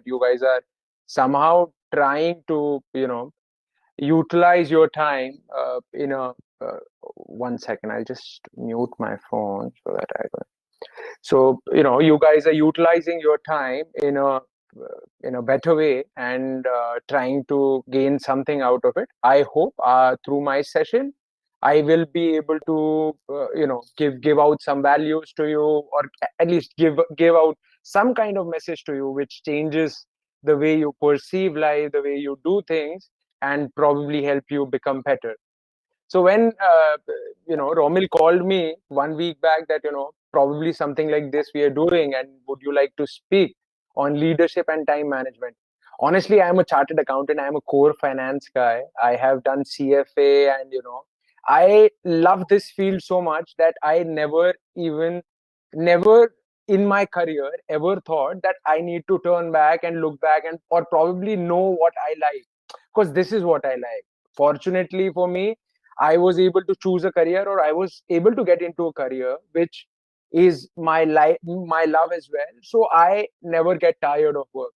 you guys are somehow trying to, utilize your time in a. Uh, 1 second, I'll just mute my phone so that I don't. So, you guys are utilizing your time in a better way and trying to gain something out of it. I hope through my session, I will be able to, give out some values to you, or at least give out some kind of message to you, which changes the way you perceive life, the way you do things, and probably help you become better. So when Romil called me 1 week back that probably something like this we are doing, and would you like to speak on leadership and time management? Honestly, I am a chartered accountant. I am a core finance guy. I have done CFA, and I love this field so much that I never in my career ever thought that I need to turn back and look back and or probably know what I like, because this is what I like. Fortunately for me, I was able to choose a career, or I was able to get into a career which is my life, my love as well. So I never get tired of work.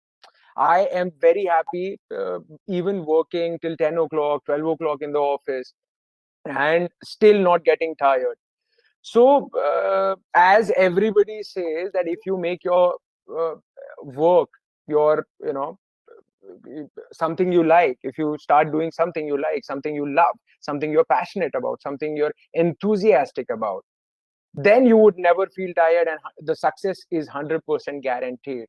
I am very happy, even working till 10 o'clock, 12 o'clock in the office, and still not getting tired. So, as everybody says, that if you make your uh, work your, something you like, if you start doing something you like, something you love, something you're passionate about, something you're enthusiastic about, then you would never feel tired, and the success is 100% guaranteed.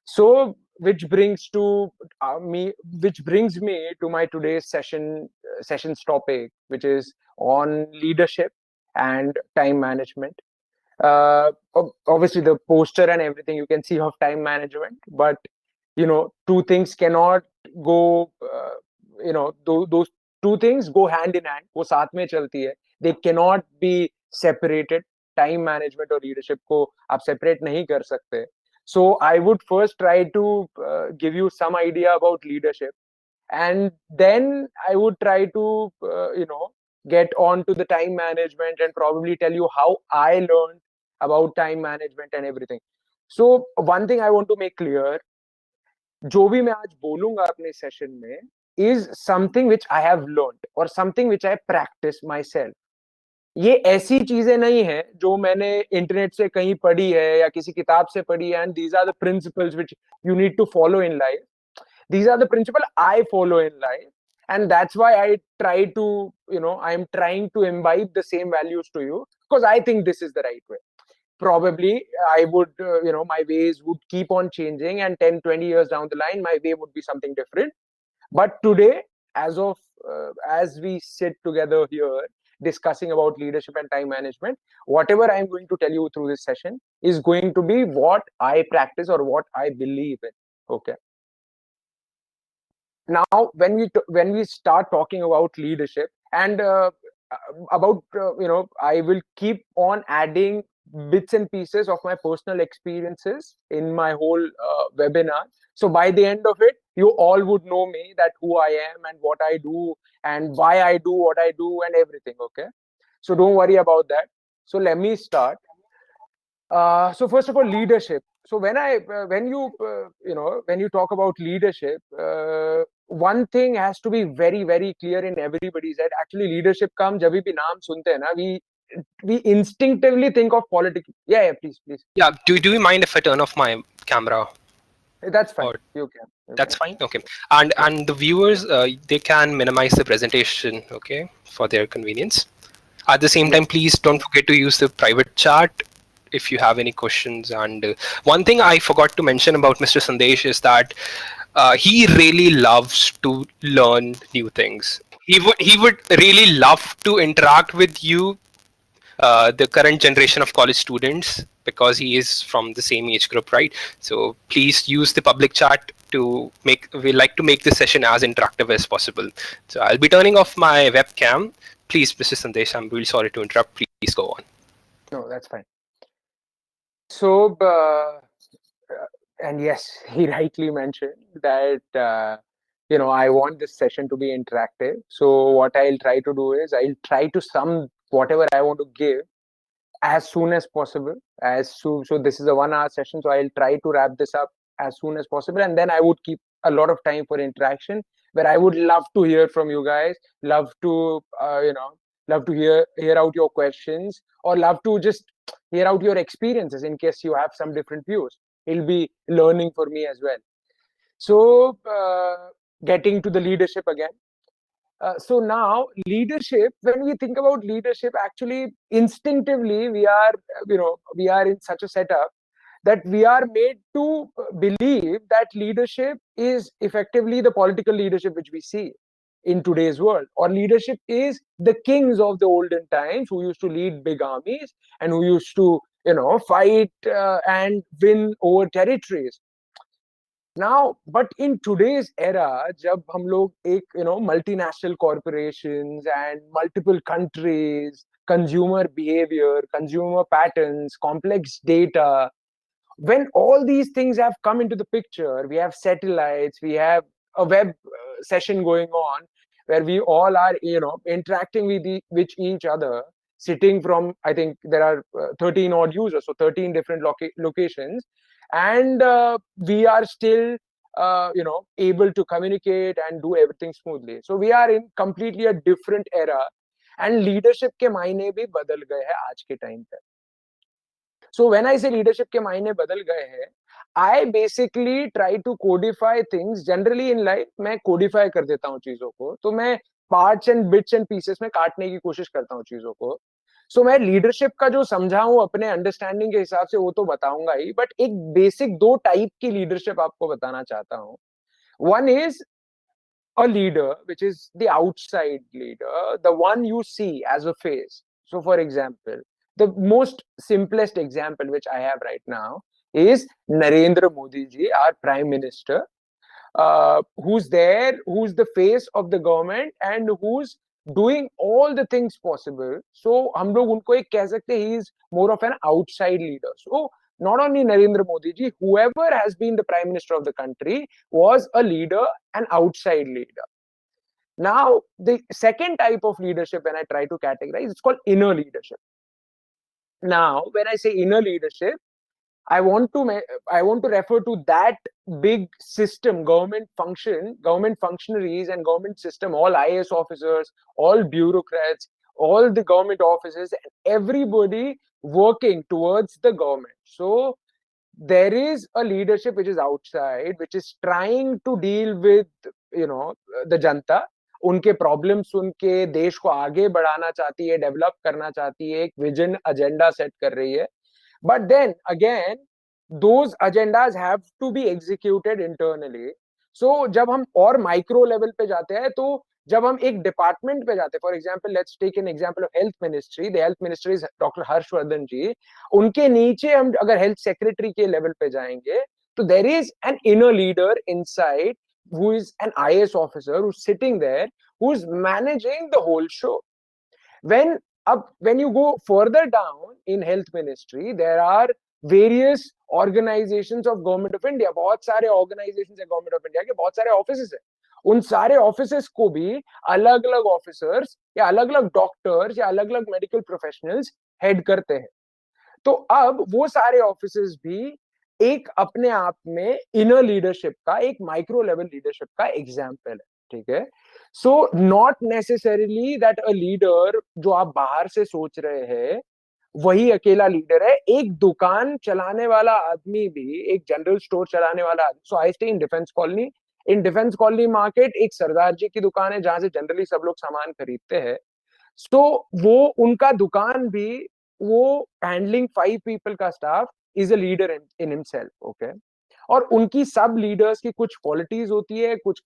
So which brings me to my today's session's topic, which is on leadership and time management. Obviously the poster and everything you can see of time management, but two things cannot go, those two things go hand in hand, वो साथ में चलती है. They cannot be separated. Time management और leadership को आप separate नहीं कर सकते. So I would first try to give you some idea about leadership, and then I would try to get on to the time management and probably tell you how I learned about time management and everything. So one thing I want to make clear, जो भी मैं आज बोलूंगा अपने session में, is something which I have learned or something which I practice myself. ये ऐसी चीजें नहीं है जो मैंने इंटरनेट से कहीं पढ़ी है या किसी किताब से पढ़ी है, and these are the principles which you need to follow in life. These are the principles I follow in life, and that's why I try to, I'm trying to imbibe the same values to you, because I think this is the right way. Probably I would, my ways would keep on changing, and 10-20 years down the line my way would be something different. But today, as we sit together here discussing about leadership and time management, whatever I'm going to tell you through this session is going to be what I practice or what I believe in. Okay. Now when we start talking about leadership, and about I will keep on adding bits and pieces of my personal experiences in my whole webinar. So by the end of it, you all would know me, that who I am and what I do and why I do what I do and everything. Okay, so don't worry about that. So let me start. So first of all, leadership. So when you talk about leadership, one thing has to be very very clear in everybody's head. Actually, leadership comes जब भी नाम सुनते हैं ना, we instinctively think of politics. Yeah, please. Yeah, do you mind if I turn off my camera? That's fine. Or You can. that's fine. Okay, and the viewers, they can minimize the presentation, okay, for their convenience. At the same time, please don't forget to use the private chat if you have any questions. And one thing I forgot to mention about Mr. Sandesh is that he really loves to learn new things. He would really love to interact with you, the current generation of college students, because he is from the same age group, right? So please use the public chat to we like to make this session as interactive as possible. So I'll be turning off my webcam. Please, Mr. Sandesh, I'm really sorry to interrupt. Please go on. No, that's fine. So, and yes, he rightly mentioned that, I want this session to be interactive. So what I'll try to do is I'll try to sum whatever I want to give as soon as possible. So this is a 1 hour session, so I'll try to wrap this up as soon as possible, and then I would keep a lot of time for interaction, where I would love to hear from you guys, love to love to hear out your questions, or love to just hear out your experiences in case you have some different views. It'll be learning for me as well. So getting to the leadership again. So now leadership, when we think about leadership, actually instinctively we are in such a setup that we are made to believe that leadership is effectively the political leadership which we see in today's world, or leadership is the kings of the olden times who used to lead big armies and who used to fight and win over territories. Now, but in today's era, जब हम लोग एक multinational corporations and multiple countries, consumer behavior, consumer patterns, complex data, when all these things have come into the picture, we have satellites, we have a web session going on where we all are interacting with each other, sitting from, I think there are 13 odd users, so 13 different locations, and we are still able to communicate and do everything smoothly. So we are in completely a different era, and leadership के मायने भी बदल गए हैं आज के time पे. So when I say leadership के मायने बदल गए हैं, I basically try to codify things. Generally in life मैं codify कर देता हूँ चीजों को, तो मैं parts and bits and pieces में काटने की कोशिश करता हूँ चीजों को. So मैं leadership का जो समझा हूँ अपने understanding के हिसाब से वो तो बताऊंगा ही, but एक basic दो type की leadership आपको बताना चाहता हूँ. One is a leader, which is the outside leader, the one you see as a face. So, for example, the most simplest example which I have right now is Narendra Modi ji, our Prime Minister, who's there, who's the face of the government, and who's doing all the things possible. So, हम लोग उनको एक कह सकते he is more of an outside leader. So, not only Narendra Modi ji, whoever has been the Prime Minister of the country was a leader, an outside leader. Now, the second type of leadership, when I try to categorize, it's called inner leadership. Now, when I say inner leadership, I want to refer to that big system, government functionaries and government system, all IAS officers, all bureaucrats, all the government offices, and everybody working towards the government. So there is a leadership which is outside, which is trying to deal with the janta. उनके problem सुन के देश को आगे बढ़ाना चाहती है, develop करना चाहती है, एक विजन एजेंडा सेट कर रही है. But then again those agendas have to be executed internally. So जब हम और माइक्रो लेवल पे जाते हैं, तो जब हम एक डिपार्टमेंट पे जाते हैं, for example let's take an example of health ministry. The health ministry is doctor Harshvardhan ji. उनके नीचे हम अगर हेल्थ सेक्रेटरी के लेवल पे जाएंगे, तो there is an inner leader inside who is an IAS officer who's sitting there, who's managing the whole show. When you go further down in health ministry, there are various organizations of government of India. बहुत सारे organizations है government of India के, बहुत सारे offices है. उन सारे offices को भी अलग अलग officers या अलग अलग doctors या अलग अलग medical professionals head करते हैं. तो अब वो सारे offices भी एक अपने आप में इनर लीडरशिप का, एक माइक्रो लेवल लीडरशिप का एग्जाम्पल है. ठीक है. So not necessarily that a leader जो आप बाहर से सोच रहे हैं वही अकेला लीडर है. एक दुकान चलाने वाला आदमी भी, एक जनरल स्टोर चलाने वाला आदमी. So I stay in Defence Colony. In Defence Colony market एक सरदार जी की दुकान है जहां से जनरली सब लोग सामान खरीदते हैं. सो वो उनका दुकान भी, वो हैंडलिंग 5 पीपल का staff is a leader in himself. Okay. और उनकी सब लीडर्स की कुछ क्वालिटीज होती है, कुछ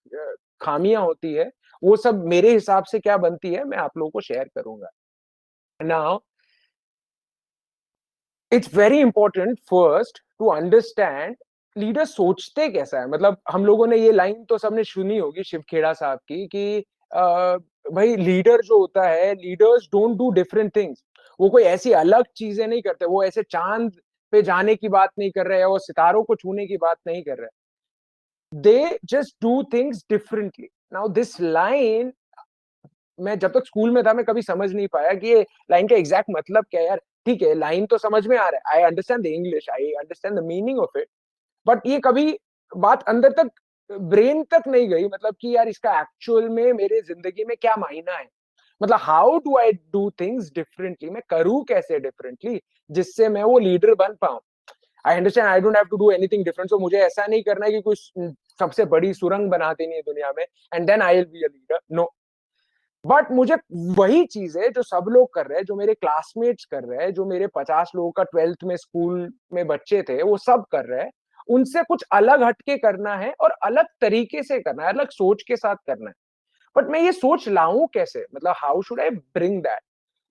खामियां होती है. वो सब मेरे हिसाब से क्या बनती है मैं आप लोगों को शेयर करूंगा. Now it's very important first to understand leader सोचते कैसा है. मतलब हम लोगों ने ये लाइन तो सबने सुनी होगी शिव खेड़ा साहब की कि भाई लीडर जो होता है, leaders don't do different things. वो कोई ऐसी अलग चीजें नहीं करते, वो ऐसे चांद पे जाने की बात नहीं कर रहे हैं, वो सितारों को छूने की बात नहीं कर रहे. They just do things differently. Now this line मैं जब तक स्कूल में था मैं कभी समझ नहीं पाया कि ये लाइन का एग्जैक्ट मतलब क्या है. यार ठीक है, लाइन तो समझ में आ रहा है, I understand the English, I understand the meaning of it, but ये कभी बात अंदर तक, ब्रेन तक नहीं गई, मतलब कि यार इसका एक्चुअल में मेरे जिंदगी में क्या मायना है, मतलब how do I do things differently, मैं करूं कैसे डिफरेंटली जिससे मैं वो लीडर बन पाऊं। I understand I don't have to do anything different, so मुझे ऐसा नहीं करना है कि कुछ सबसे बड़ी सुरंग बना देनी है दुनिया में and then I will be a leader, no. But मुझे वही चीज है जो सब लोग कर रहे हैं, जो मेरे क्लासमेट्स कर रहे हैं, जो मेरे 50 लोगों का 12th में स्कूल में बच्चे थे वो सब कर रहे हैं, उनसे कुछ अलग हटके करना है और अलग तरीके से करना है, अलग सोच के साथ करना है। बट मैं ये सोच लाऊं कैसे, मतलब how should I bring that.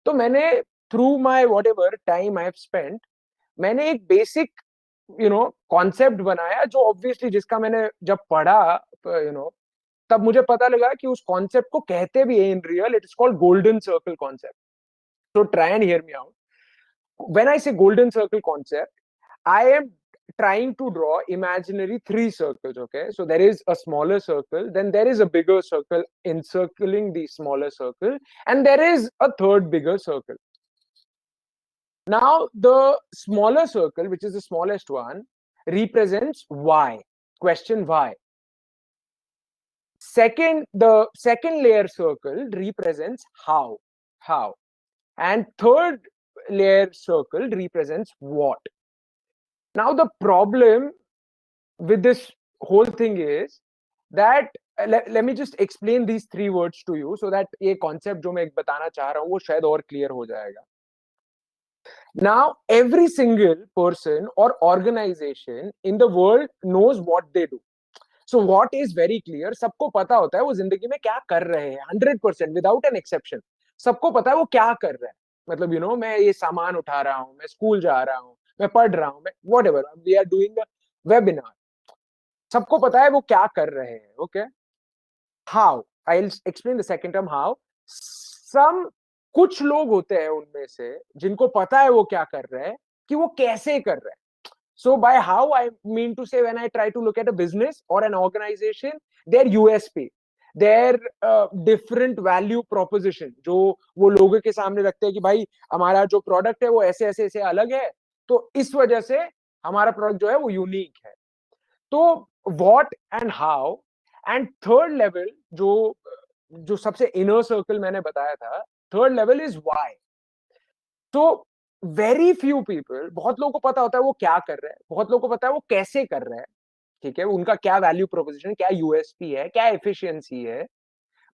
तो मैंने through my what ever time I have spent, मैंने एक बेसिक कॉन्सेप्ट बनाया, जो ऑब्वियसली जिसका मैंने जब पढ़ा, तब मुझे पता लगा कि उस कॉन्सेप्ट को कहते भी है in real, it is called golden circle concept. So try and hear me out. When I say golden circle concept, I am trying to draw imaginary three circles. Okay, so there is a smaller circle, then there is a bigger circle encircling the smaller circle, and there is a third bigger circle. Now, the smaller circle, which is the smallest one, represents why. Question why. The second layer circle represents how. How. And third layer circle represents what. Now the problem with this whole thing is that let me just explain these three words to you so that ये concept जो मैं बताना चाह रहा हूँ वो शायद और clear हो जाएगा. Now every single person or organization in the world knows what they do. So what is very clear, सबको पता होता है वो जिंदगी में क्या कर रहे हैं, 100% without an exception. सबको पता है वो क्या कर रहे हैं, मतलब मैं ये सामान उठा रहा हूँ, मैं स्कूल जा रहा हूँ, मैं पढ़ रहा हूँ, मैं whatever, we are doing a webinar. सबको पता है वो क्या कर रहे हैं. Okay, how, I will explain the second term how. Some कुछ लोग होते हैं उनमें से जिनको पता है वो क्या कर रहे हैं, कि वो कैसे कर रहे हैं. So by how I mean to say, when I try to look at a business or an organization, their USP, their different value proposition, जो वो लोगों के सामने रखते हैं कि भाई हमारा जो प्रोडक्ट है वो ऐसे ऐसे ऐसे अलग है, तो इस वजह से हमारा प्रोडक्ट जो है वो यूनिक है. तो what and how. And third level, जो जो सबसे इनर सर्कल मैंने बताया था, थर्ड लेवल इज व्हाई. तो वेरी फ्यू पीपल, बहुत लोगों को पता होता है वो क्या कर रहे हैं, बहुत लोगों को पता है वो कैसे कर रहे हैं, ठीक है, उनका क्या वैल्यू प्रोपोजिशन, क्या यूएसपी है, क्या एफिशिएंसी है.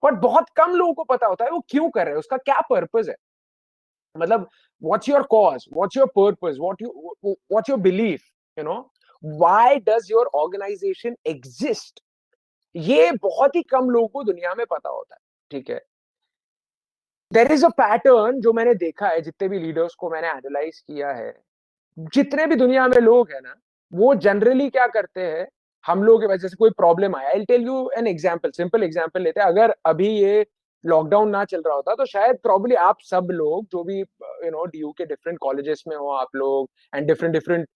बट बहुत कम लोगों को पता होता है वो क्यों कर रहे हैं, उसका क्या पर्पस है, मतलब what's your cause, what's your purpose, what's your belief, you know why does your organisation exist. ये बहुत ही कम लोगों को दुनिया में पता होता है, ठीक है. देयर इज अ पैटर्न जो मैंने देखा है, जितने भी लीडर्स को मैंने एनालाइज किया है, जितने भी दुनिया में लोग हैं ना, वो जनरली क्या करते हैं, हम लोगों के वजह से कोई प्रॉब्लम आया, I tell you an example, simple example लेते हैं. अगर अभी ये लॉकडाउन ना चल रहा होता तो शायद प्रॉब्ली आप सब लोग जो भी डीयू के डिफरेंट कॉलेजेस में हो आप लोग, and different different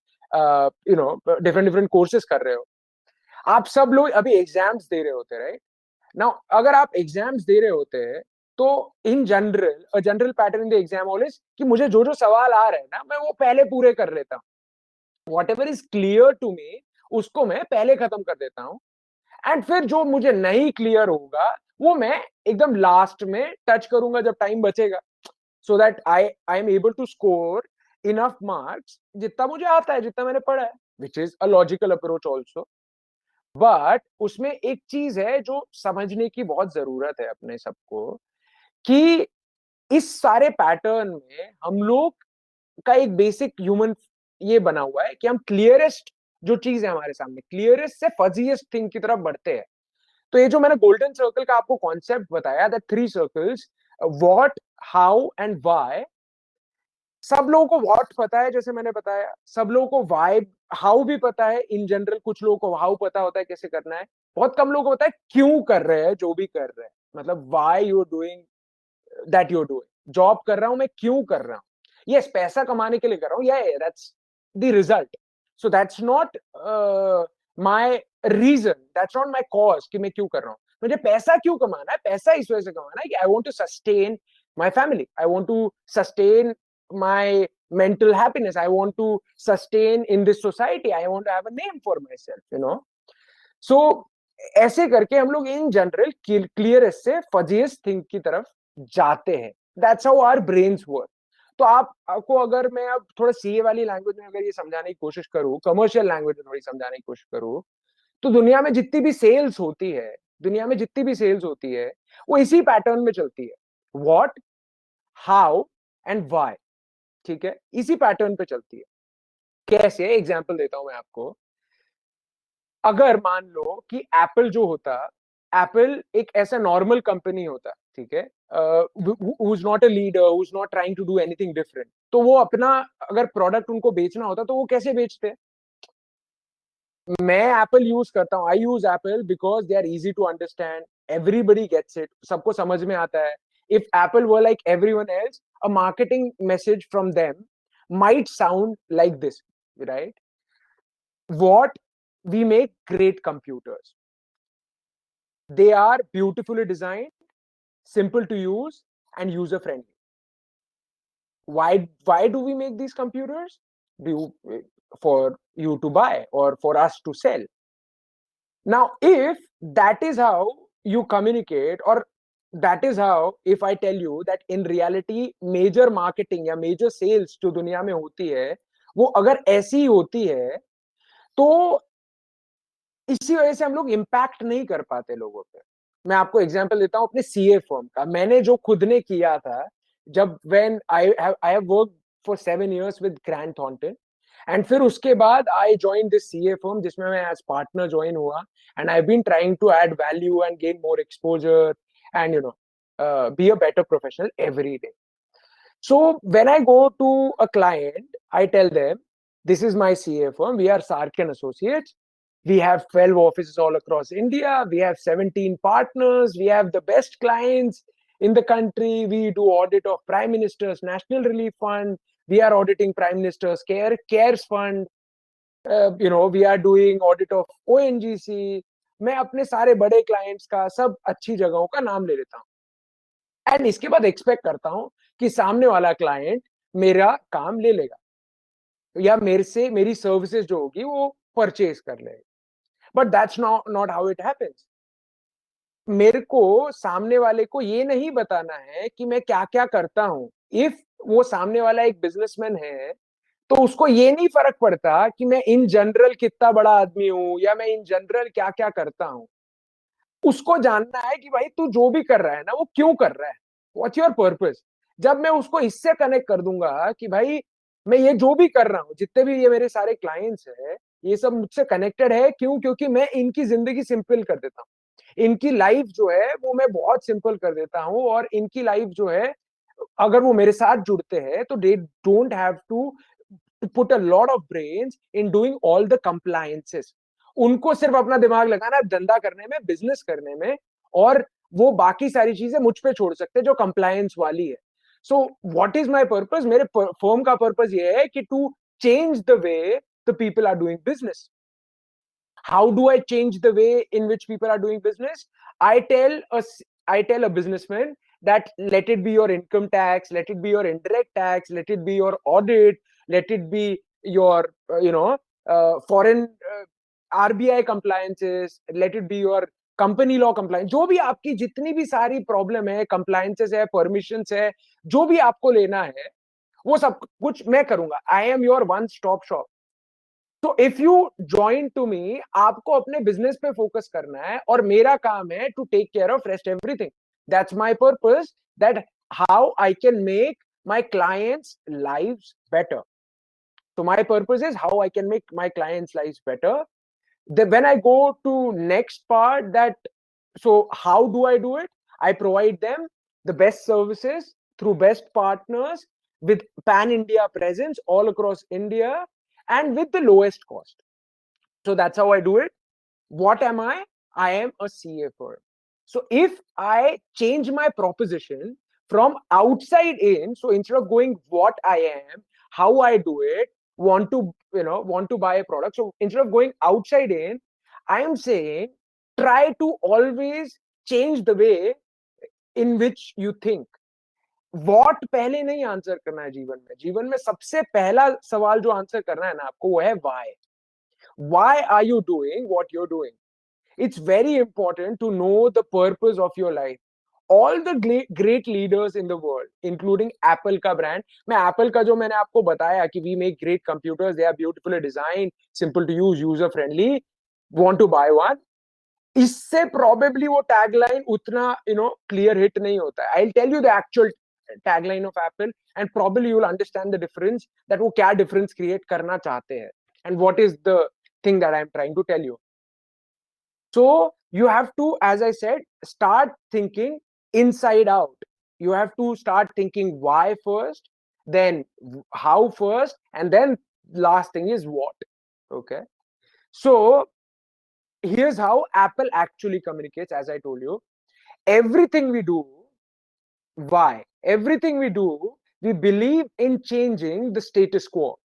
different different courses कर रहे हो, आप सब लोग अभी एग्जाम्स दे रहे होते, राइट. नाउ अगर आप एग्जाम्स दे रहे होते हैं, तो in general general pattern in the exam hall is कि मुझे जो जो सवाल आ रहे हैं ना, मैं वो पहले पूरे कर लेता हूँ. Whatever is clear to me, उसको मैं पहले खत्म कर देता हूँ. एंड फिर जो मुझे नहीं क्लियर होगा वो मैं एकदम लास्ट में टच करूंगा जब टाइम बचेगा, so that I am able to score enough marks जितना मुझे आता है, जितना मैंने पढ़ा है, which is a logical approach also. But उसमें एक चीज है जो समझने की बहुत जरूरत है अपने सबको, कि इस सारे पैटर्न में हम लोग का एक बेसिक ह्यूमन ये बना हुआ है कि हम क्लियरेस्ट जो चीज है हमारे सामने, क्लियरेस्ट से फजीएस्ट थिंग की तरफ बढ़ते हैं. तो ये जो मैंने गोल्डन सर्कल का आपको कॉन्सेप्ट बताया, that three circles, what, how and why. सब लोगों को व्हाट पता है, जैसे मैंने बताया, सब लोगों को व्हाई हाउ भी पता है इन जनरल, कुछ लोगों को हाउ पता होता है कैसे करना है, बहुत कम लोगों को पता है क्यों कर रहे हैं जो भी कर रहे हैं, मतलब why you are doing that you are doing. Job कर रहा हूं मैं, क्यों कर रहा हूं, यस पैसा कमाने के लिए कर रहा हूं, या that's the result. So that's not my reason, that's not my cause कि मैं क्यों कर रहा हूं. मुझे पैसा क्यों कमाना है, पैसा इस वजह से कमाना है कि I want to sustain my family, I want to sustain my mental happiness, I want to sustain in this society, I want to have a name for myself. सो ऐसे करके हम लोग इन जनरल क्लियरेस्ट से फजीएस्ट thing की तरफ जाते हैं. That's how our brains work. तो आपको अगर मैं अब थोड़ा सीए वाली लैंग्वेज में अगर ये समझाने की कोशिश करूं, कमर्शियल लैंग्वेज में थोड़ी समझाने की कोशिश करूं, तो दुनिया में जितनी भी सेल्स होती है, दुनिया में जितनी भी सेल्स होती है, वो इसी पैटर्न में चलती है. What, how and why. ठीक है, इसी पैटर्न पे चलती है. कैसे? एग्जांपल देता हूं मैं आपको. अगर मान लो कि एप्पल जो होता, एप्पल एक ऐसा नॉर्मल कंपनी होता, ठीक है, who is not a leader, who is not trying to do anything different, तो वो अपना अगर प्रोडक्ट उनको बेचना होता तो वो कैसे बेचते? मैं एप्पल यूज करता हूँ, I use Apple because they are easy to understand, everybody gets it, सबको समझ में आता है. If Apple were like everyone else, a marketing message from them might sound like this, right? What we make great computers. They are beautifully designed, simple to use, and user friendly. Why do we make these computers? Do you, for you to buy or for us to sell? Now, if that is how you communicate, or that is how, if I tell you that in reality major marketing या major sales जो दुनिया में होती है, वो अगर ऐसी होती है, तो इसी वजह से हम लोग इम्पैक्ट नहीं कर पाते लोगों पे. मैं आपको एग्जांपल देता हूं अपने सीए फर्म का. मैंने जो खुद ने किया था, जब when I have work for 7 years with Grant Thornton, and फिर उसके बाद I join this CA firm जिसमें मैं एज पार्टनर ज्वाइन हुआ, and I been trying to add value and gain more exposure and be a better professional every day. So when I go to a client, I tell them, this is my CA firm. We are Sarkin Associates. We have 12 offices all across India. We have 17 partners. We have the best clients in the country. We do audit of Prime Minister's National Relief Fund. We are auditing Prime Minister's Cares Fund. We are doing audit of ONGC. मैं अपने सारे बड़े clients का, सब अच्छी जगहों का नाम ले लेता हूँ. एंड इसके बाद एक्सपेक्ट करता हूं कि सामने वाला क्लाइंट मेरा काम ले लेगा या मेरे से मेरी सर्विसेज जो होगी वो परचेज कर लेगा. But that's not how it happens. मेरे को सामने वाले को ये नहीं बताना है कि मैं क्या क्या करता हूं. इफ वो सामने वाला एक बिजनेसमैन है, तो उसको ये नहीं फर्क पड़ता कि मैं इन जनरल कितना बड़ा आदमी हूं या मैं इन जनरल क्या क्या करता हूं. उसको जानना है कि भाई तू जो भी कर रहा है ना, वो क्यों कर रहा है, व्हाट्स योर पर्पस. जब मैं उसको इससे कनेक्ट कर दूंगा कि भाई मैं ये जो भी कर रहा हूँ, जितने भी ये मेरे सारे क्लाइंट्स हैं, ये सब मुझसे कनेक्टेड है, क्यों? क्योंकि मैं इनकी जिंदगी सिंपल कर देता हूँ, इनकी लाइफ जो है वो मैं बहुत सिंपल कर देता हूँ, और इनकी लाइफ जो है, अगर वो मेरे साथ जुड़ते हैं तो they don't have to put a lot of brains in doing all the compliances. उनको सिर्फ अपना दिमाग लगाना है धंधा करने में, बिजनेस करने में, और वो बाकी सारी चीजें मुझ पे छोड़ सकते हैं जो कंप्लायंस वाली है. So what is my purpose? मेरे फर्म का पर्पस ये है कि to change the way the people are doing business. How do I change the way in which people are doing business? I tell a businessman that let it be your income tax, let it be your indirect tax, let it be your audit, let it be your foreign RBI compliances, let it be your company law compliance, जो भी आपकी जितनी भी सारी problem है, compliances है, permissions है, जो भी आपको लेना है, वो सब कुछ मैं करूंगा. I am your one stop shop. तो if you join to me, आपको अपने बिजनेस पे फोकस करना है, और मेरा काम है to take care of rest everything. That's my purpose, that how I can make my clients lives better. So my purpose is how I can make my clients' lives better. When I go to next part, that so how do I do it? I provide them the best services through best partners with pan India presence all across India and with the lowest cost. So that's how I do it. What am I? I am a CA firm. So if I change my proposition from outside in, so instead of going what I am, how I do it, want to buy a product. So instead of going outside in, I am saying try to always change the way in which you think. What पहले नहीं answer करना है जीवन में. जीवन में सबसे पहला सवाल जो आंसर करना है ना आपको, वो है Y. Why are you doing what you're doing? it's very important to know the purpose of your life. All the great leaders in the world, including Apple का brand, मैं Apple का जो मैंने आपको बताया कि we make great computers, they are beautifully designed, simple to use, user friendly, want to buy one, इससे probably वो tagline उतना clear hit नहीं होता है. I'll tell you the actual tagline of Apple and probably you will understand the difference, that वो क्या difference create करना चाहते हैं and what is the thing that I'm trying to tell you. So you have to, as I said, start thinking inside out. You have to start thinking why first, then how first, and then last thing is what. Okay. So here's how Apple actually communicates. As I told you, everything we do, why? Everything we do, we believe in changing the status quo.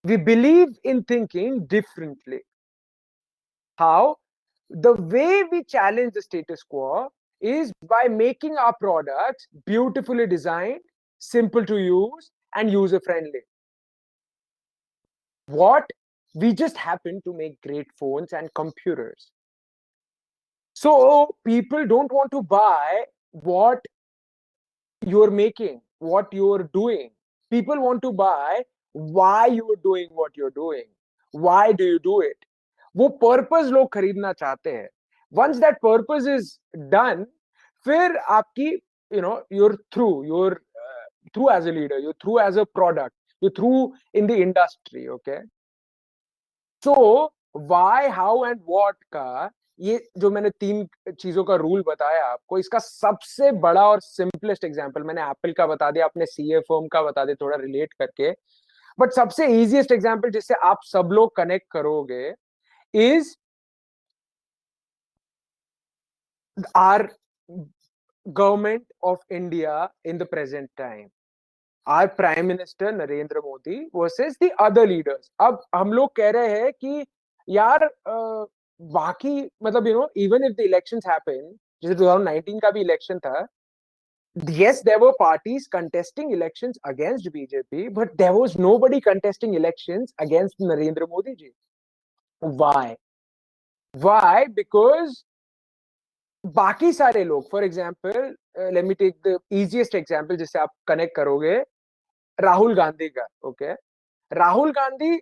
We believe in thinking differently. How? The way we challenge the status quo is by making our products beautifully designed, simple to use, and user friendly. What? We just happen to make great phones and computers. So people don't want to buy what you're making, what you're doing. People want to buy why you're doing what you're doing. Why do you do it? वो purpose लोग खरीदना चाहते हैं. Once that purpose is done, फिर आपकी you're through as a leader, you're through as a product, you're through in the industry. Okay. So why, how and what का ये जो मैंने 3 चीजों का रूल बताया आपको, इसका सबसे बड़ा और सिंपलेस्ट एग्जांपल मैंने एप्पल का बता दिया, अपने सीए फर्म का बता दिया थोड़ा रिलेट करके, बट सबसे इजीएस्ट एग्जांपल जिससे आप सब लोग कनेक्ट करोगे is our government of India in the present time. Our Prime Minister Narendra Modi versus the other leaders. अब हम लोग कह रहे हैं कि यार बाकी मतलब even if the elections happen, जैसे 2019 का भी इलेक्शन था, yes, there were parties contesting elections against BJP, but there was nobody contesting elections against Narendra Modi ji. Why? Why? Because बाकी सारे लोग, for example let me take the easiest example जिससे आप connect करोगे, राहुल गांधी का. Okay, Rahul Gandhi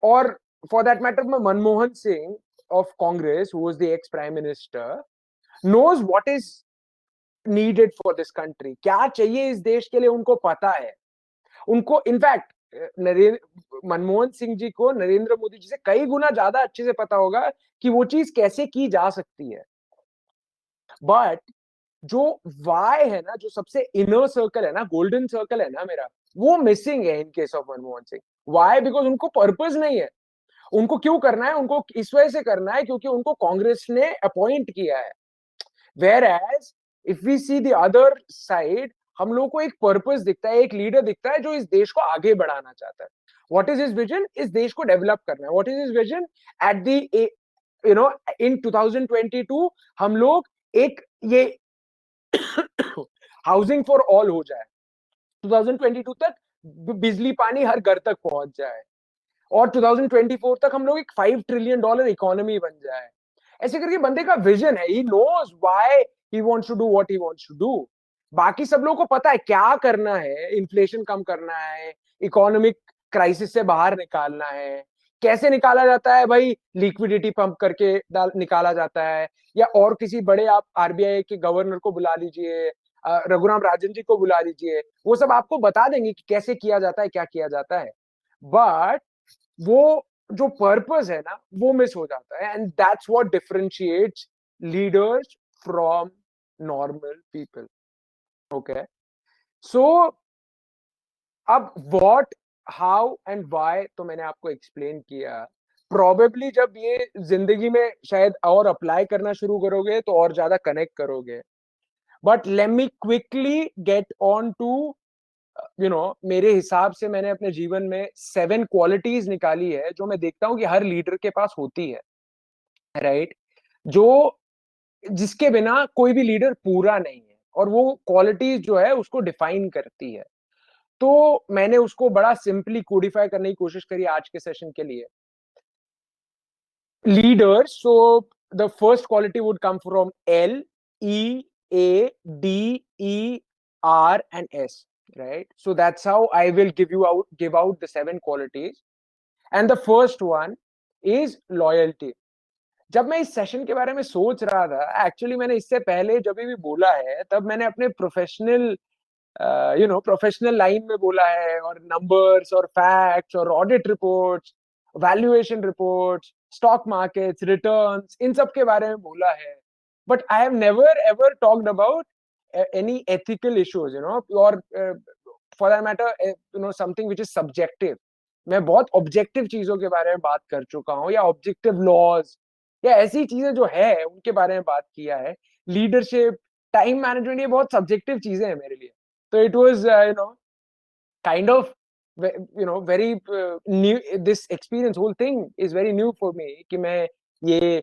और for that matter Manmohan Singh of Congress, who was the ex prime minister, knows what is needed for this country. क्या चाहिए इस देश के लिए उनको पता है. उनको इनफैक्ट मनमोहन सिंह जी को नरेंद्र मोदी जी से कई गुना ज्यादा अच्छे से पता होगा कि वो चीज कैसे की जा सकती है. बट जो वाई है ना, जो सबसे इनर सर्कल है ना, गोल्डन सर्कल है ना मेरा, वो मिसिंग है in case of Manmohan Singh. Why? Because उनको पर्पस नहीं है. उनको क्यों करना है? उनको इस वजह से करना है क्योंकि उनको कांग्रेस ने अपॉइंट किया है. Whereas if we see the other side, हम लोग को एक पर्पस दिखता है, एक लीडर दिखता है जो इस देश को आगे बढ़ाना चाहता है. What is his vision? इस देश को डेवलप करना है. What is his vision? At the in 2022 हम लोग एक ये हाउसिंग फॉर ऑल हो जाए, 2022 तक बिजली पानी हर घर तक पहुंच जाए, और 2024 तक हम लोग एक $5 ट्रिलियन इकोनॉमी बन जाए. ऐसे करके बंदे का विजन है. He knows why he wants to do what he wants to do. बाकी सब लोगों को पता है क्या करना है. इन्फ्लेशन कम करना है, इकोनॉमिक क्राइसिस से बाहर निकालना है. कैसे निकाला जाता है भाई? लिक्विडिटी पंप करके निकाला जाता है, या और किसी बड़े आप आरबीआई के गवर्नर को बुला लीजिए, रघुराम राजन जी को बुला लीजिए, वो सब आपको बता देंगे कि कैसे किया जाता है, क्या किया जाता है. बट वो जो पर्पस है ना, वो मिस हो जाता है. And that's what differentiates leaders from normal people. Okay, so अब व्हाट, हाउ एंड व्हाई तो मैंने आपको एक्सप्लेन किया. प्रोबेबली जब ये जिंदगी में शायद और अप्लाई करना शुरू करोगे तो और ज्यादा कनेक्ट करोगे. But let me quickly get on to मेरे हिसाब से मैंने अपने जीवन में 7 क्वालिटीज निकाली है जो मैं देखता हूं कि हर लीडर के पास होती है, राइट? जो जिसके बिना कोई भी लीडर पूरा नहीं है, और वो क्वालिटीज जो है उसको डिफाइन करती है. तो मैंने उसको बड़ा सिंपली कोडिफाई करने की कोशिश करी आज के सेशन के लिए. Leaders, so the first quality would come from L, E, A, D, E, R, and S, right? So that's how I will give out the 7 qualities. And the first one is loyalty. जब मैं इस session के बारे में सोच रहा था, actually मैंने इससे पहले जब भी बोला है, तब मैंने अपने प्रोफेशनल लाइन में बोला है, और नंबर्स और फैक्ट्स और audit reports, valuation reports, stock markets, returns, इन सब के बारे में बोला है. But I have never ever talked about any ethical issues, और for that matter something which is subjective. मैं बहुत ऑब्जेक्टिव चीजों के बारे में बात कर चुका हूँ, या ऑब्जेक्टिव लॉज, या ऐसी चीजें जो है उनके बारे में बात किया है. लीडरशिप, टाइम मैनेजमेंट, ये बहुत सब्जेक्टिव चीजें हैं मेरे लिए. तो it was kind of very new. This experience, whole thing is very new for me कि मैं ये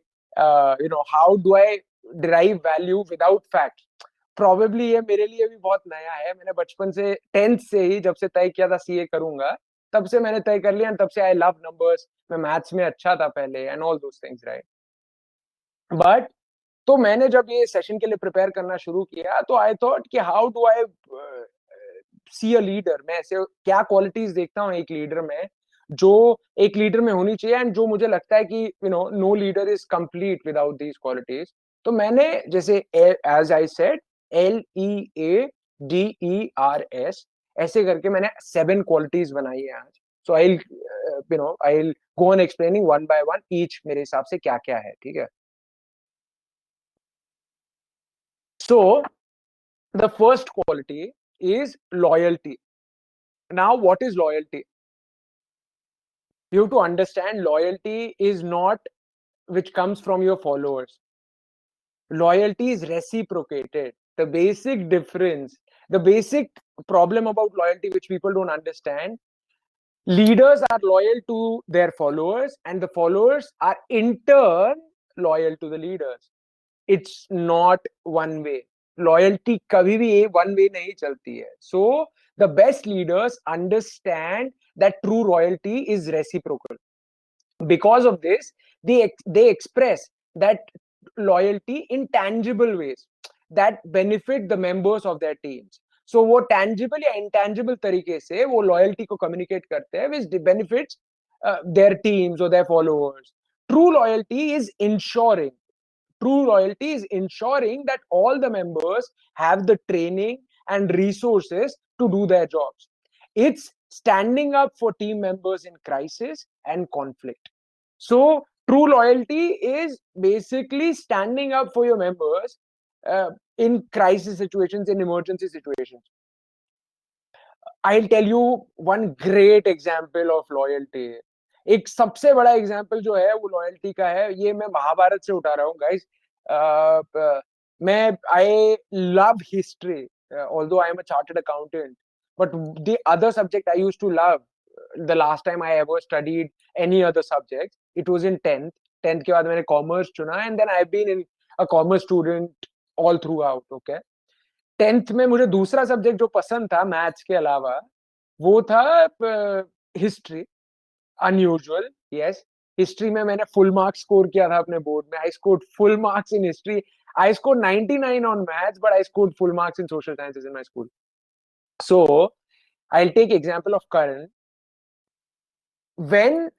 how do I derive value without facts. Probably ये मेरे लिए भी बहुत नया है. मैंने बचपन से 10th से ही जब से तय किया था सीए करूंगा, तब से मैंने तय कर लिया, तब से आई लव नंबर्स. मैं मैथ्स में अच्छा था पहले, and all those things, right. But तो मैंने जब ये सेशन के लिए प्रिपेयर करना शुरू किया, तो आई थॉट कि how do I see a leader. मैं ऐसे क्या क्वालिटीज देखता हूँ एक लीडर में, जो एक लीडर में होनी चाहिए, एंड जो मुझे लगता है कि no leader is complete without these qualities. तो मैंने जैसे एज आई सेड LEADERS, ऐसे करके मैंने 7 क्वालिटीज बनाई है आज. So I go on explaining one by one each, मेरे हिसाब से क्या क्या है, ठीक है. So the first quality is loyalty. Now, what is loyalty? You have to understand loyalty is not which comes from your followers. Loyalty is reciprocated. The basic difference, the basic problem about loyalty, which people don't understand, leaders are loyal to their followers, and the followers are in turn loyal to the leaders. It's not one way. Loyalty कभी भी one way नहीं चलती है. So the best leaders understand that true loyalty is reciprocal. Because of this, they express that loyalty in tangible ways that benefit the members of their teams. So वो tangible या intangible तरीके से वो loyalty को communicate करते हैं, which benefits their teams or their followers. True loyalty is ensuring True loyalty is ensuring that all the members have the training and resources to do their jobs. It's standing up for team members in crisis and conflict. So, true loyalty is basically standing up for your members in crisis situations, in emergency situations. I'll tell you one great example of loyalty. एक सबसे बड़ा example जो है वो loyalty का है. ये मैं महाभारत से उठा रहा हूँ गाइस. मैं I love history, although I am a chartered accountant, but the other subject I used to love, the last time I ever studied any other subject, it was in 10th के बाद मैंने commerce चुना, and then I've been in a commerce student all throughout. Okay, 10th में मुझे दूसरा subject जो पसंद था मैथ्स के अलावा, वो था हिस्ट्री. Unusual, yes. हिस्ट्री में मैंने फुल मार्क्स स्कोर किया था अपने बोर्ड में. I scored full marks in history. I scored 99 on maths, but I scored full marks in social sciences in my school. So I'll take example of Karan. When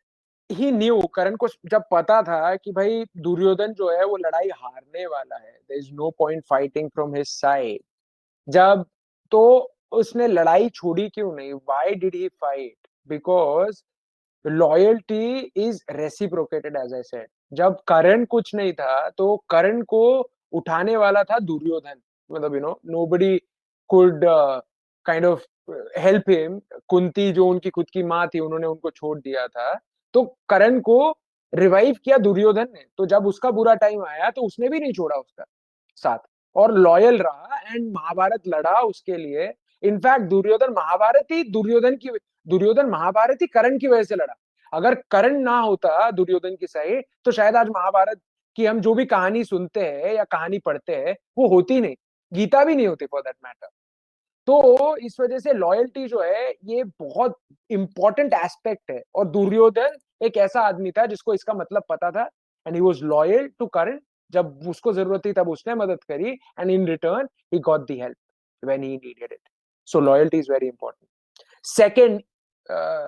he knew, Karan को जब पता था कि भाई दुर्योधन जो है वो लड़ाई हारने वाला है, there is no point fighting from his side. जब तो उसने लड़ाई छोड़ी क्यों नहीं? Why did he fight? Because loyalty is reciprocated, as I said. जब करण कुछ नहीं था तो करण को उठाने वाला था दुर्योधन. मतलब nobody could kind of help him. Kunti जो उनकी खुद की माँ थी, उन्होंने उनको छोड़ दिया था, तो करण को रिवाइव किया दुर्योधन ने. तो जब उसका बुरा टाइम आया तो उसने भी नहीं छोड़ा उसका साथ, और लॉयल रहा, एंड महाभारत लड़ा उसके लिए. इनफैक्ट दुर्योधन महाभारत ही करण की वजह से लड़ा. अगर करण ना होता दुर्योधन की साइड, तो शायद आज महाभारत की हम जो भी कहानी सुनते हैं या कहानी पढ़ते हैं वो होती नहीं, गीता भी नहीं होती फॉर दैट मैटर. तो इस वजह से लॉयल्टी जो है ये बहुत इंपॉर्टेंट एस्पेक्ट है. और दुर्योधन एक ऐसा आदमी था जिसको इसका मतलब पता था, and he was loyal to Karan. जब उसको जरूरत थी तब उसने मदद करी, and in return he got the help when he needed it. So loyalty is very important. Second, uh,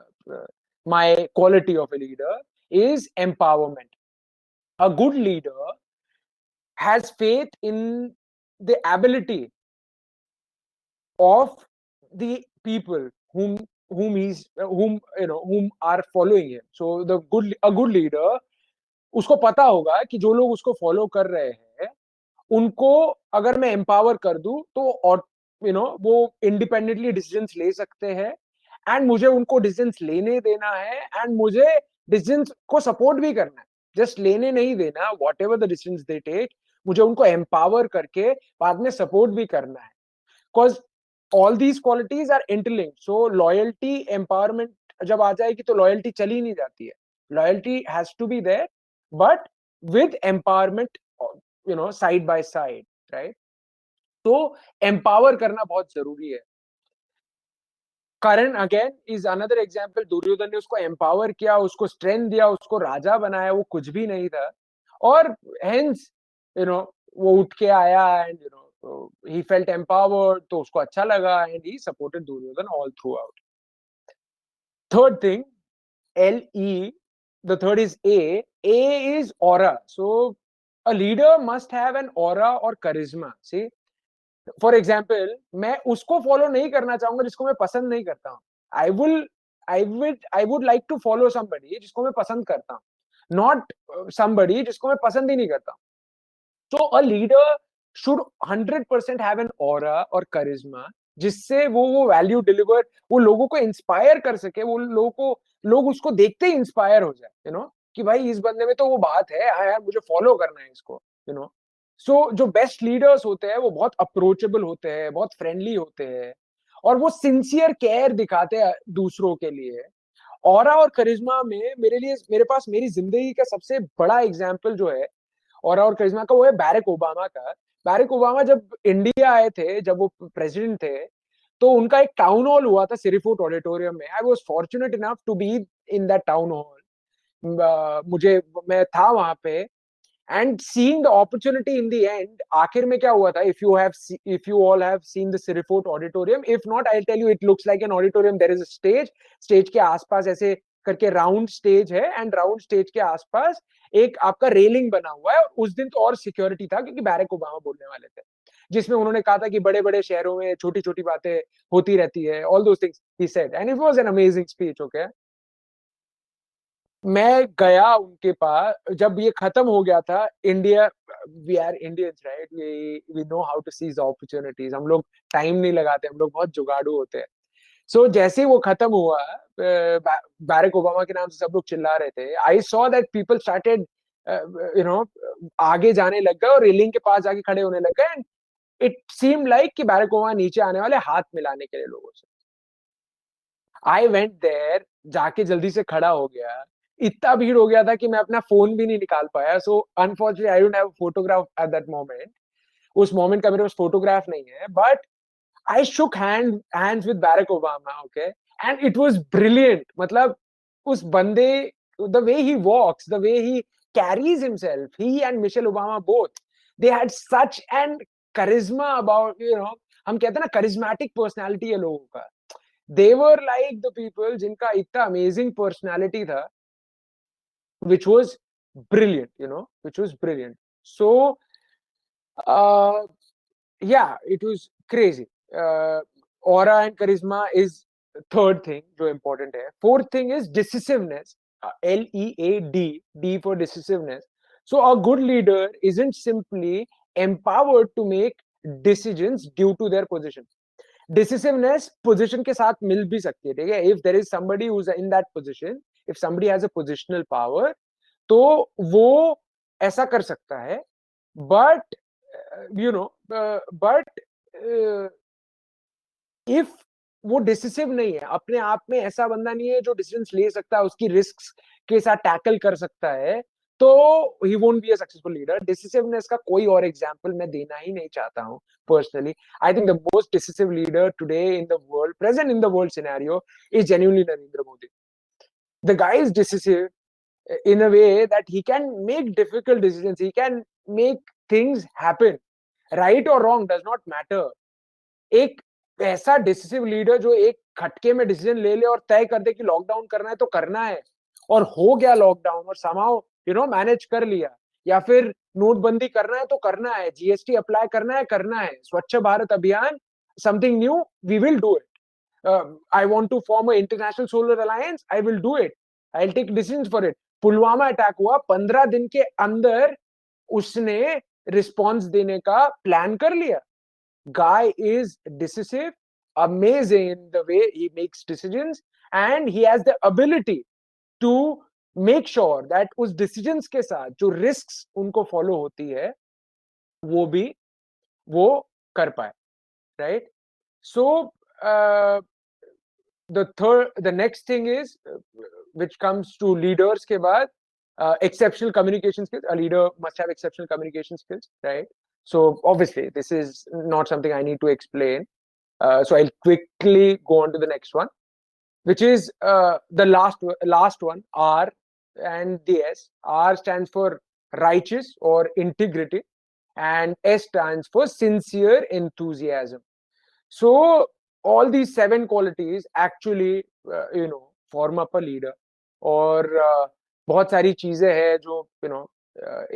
my quality of a leader is empowerment. A good leader has faith in the ability of the people whom are following him. So a good leader, उसको पता होगा कि जो लोग उसको follow कर रहे हैं उनको अगर मैं एम्पावर कर दूं तो और वो इंडिपेंडेंटली डिसीजंस ले सकते हैं, एंड मुझे उनको डिसीजंस लेने देना है, एंड मुझे डिसीजंस को सपोर्ट भी करना है, जस्ट लेने नहीं देना. Whatever the decisions they take, मुझे उनको एम्पावर करके बाद में सपोर्ट भी करना है. Because all these qualities are interlinked. So loyalty empowerment जब आ जाएगी तो लॉयल्टी चली नहीं जाती है. Loyalty has to be there but with empowerment, side by side, right. तो एम्पावर करना बहुत जरूरी है. Karan again is another example. Duryodhan ने उसको एम्पावर किया, उसको स्ट्रेंथ दिया, उसको राजा बनाया, वो कुछ भी नहीं था, और हेंस वो उठ के आया एंड he felt empowered, तो उसको अच्छा लगा and he supported Duryodhan all throughout. Third thing, LE, the third is A is aura. So a leader must have an aura or charisma. See, for example, मैं उसको follow नहीं करना चाहूंगा जिसको मैं पसंद नहीं करता हूँ. I would like to follow somebody जिसको मैं पसंद करता हूँ, not somebody जिसको मैं पसंद ही नहीं करता. So a leader should 100% have an aura और charisma, जिससे वो वैल्यू डिलीवर, वो लोगों को इंस्पायर कर सके, वो लोग उसको देखते ही इंस्पायर हो जाए, कि भाई इस बंदे में तो वो बात है, यार मुझे फॉलो करना है इसको. सो जो बेस्ट लीडर्स होते हैं वो बहुत अप्रोचेबल होते हैं, बहुत फ्रेंडली होते हैं, और वो सिंसियर केयर दिखाते हैं दूसरों के लिए. ऑरा और करिश्मा में मेरे पास मेरी जिंदगी का सबसे बड़ा एग्जाम्पल जो है और करिश्मा का, वो है बैरक ओबामा का. बैरक ओबामा जब इंडिया आए थे, जब वो प्रेसिडेंट थे, तो उनका एक टाउन हॉल हुआ था सिरीफोर्ट ऑडिटोरियम में. I was fortunate enough to be in that town hall. मैं था वहां पे, and seeing the opportunity in the end. आखिर में क्या हुआ था, if you all have seen the Siri Fort auditorium, if not I tell you, it looks like an auditorium. There is a stage के आसपास ऐसे करके राउंड स्टेज है, एंड राउंड स्टेज के आसपास एक आपका रेलिंग बना हुआ है. उस दिन तो और सिक्योरिटी था क्योंकि बैरक ओबामा बोलने वाले थे, जिसमें उन्होंने कहा था कि बड़े बड़े शहरों में छोटी छोटी बातें होती रहती है, all those things he said, and it was an amazing speech. Okay, मैं गया उनके पास जब ये खत्म हो गया था. India, we are Indians, right, we know how to seize opportunities. हम लोग टाइम नहीं लगाते, हम लोग बहुत जुगाड़ू होते हैं. सो जैसे ही वो खत्म हुआ, बैरक ओबामा के नाम से सब लोग चिल्ला रहे थे. I saw that people started आगे जाने लग गए और रेलिंग के पास जाके खड़े होने लग गए, एंड इट सीम लाइक कि बैरक ओबामा नीचे आने वाले हाथ मिलाने के लिए लोगों से. आई वेंट देयर, जाके जल्दी से खड़ा हो गया. इतना भीड़ हो गया था कि मैं अपना फोन भी नहीं निकाल पाया. So unfortunately I don't have photograph at that moment. उस मोमेंट का मेरे पास फोटोग्राफ नहीं है, but I shook hands with Barack Obama, okay, and it was brilliant. मतलब उस बंदे, the way he walks, the way he carries himself, he and Michelle Obama both, they had such an charisma about, हम कहते हैं ना charismatic personality है लोगों का. They were like the people जिनका इतना amazing personality था, which was brilliant, which was brilliant. So, yeah, it was crazy. Aura and charisma is third thing जो important है. Fourth thing is decisiveness. LEAD, D for decisiveness. So a good leader isn't simply empowered to make decisions due to their position. Decisiveness position के साथ मिल भी सकती है, ठीक है. If there is somebody who's in that position, if somebody has a positional power, तो वो ऐसा कर सकता है, but इफ वो डिसिसिव नहीं है, अपने आप में ऐसा बंदा नहीं है जो डिसीजंस ले सकता है, उसकी रिस्क के साथ टैकल कर सकता है, तो he won't be a successful leader. Decisiveness का कोई और एग्जांपल मैं देना ही नहीं चाहता हूं personally. I think the most decisive leader today in the world, present in the world scenario, is genuinely Narendra Modi. The guy is decisive, in a way that he can make difficult decisions, he can make things happen. Right or wrong does not matter. एक ऐसा decisive leader जो एक खटके में decision ले ले और तय कर दे कि लॉकडाउन करना है तो करना है, और हो गया लॉकडाउन और somehow मैनेज कर लिया, या फिर नोटबंदी करना है तो करना है, जीएसटी अप्लाई करना है, Swachh Bharat Abhiyan, something new, we will do it. I want to form an international solar alliance, I will do it. I'll take decisions for it. Pulwama attack हुआ, 15 दिन के अंदर उसने रिस्पॉन्स देने का प्लान कर लिया. Guy is decisive, amazing in the way he makes decisions, and he has the ability to make sure that उस decisions के साथ जो risks उनको follow होती है वो भी वो कर पाए, right? So the next thing is which comes to leaders के बाद exceptional communication skills. A leader must have exceptional communication skills, right? So obviously this is not something I need to explain. So I'll quickly go on to the next one, which is the last one, R and the S. R stands for righteous or integrity, and S stands for sincere enthusiasm. So all these 7 qualities actually form up a leader. और बहुत सारी चीजें हैं जो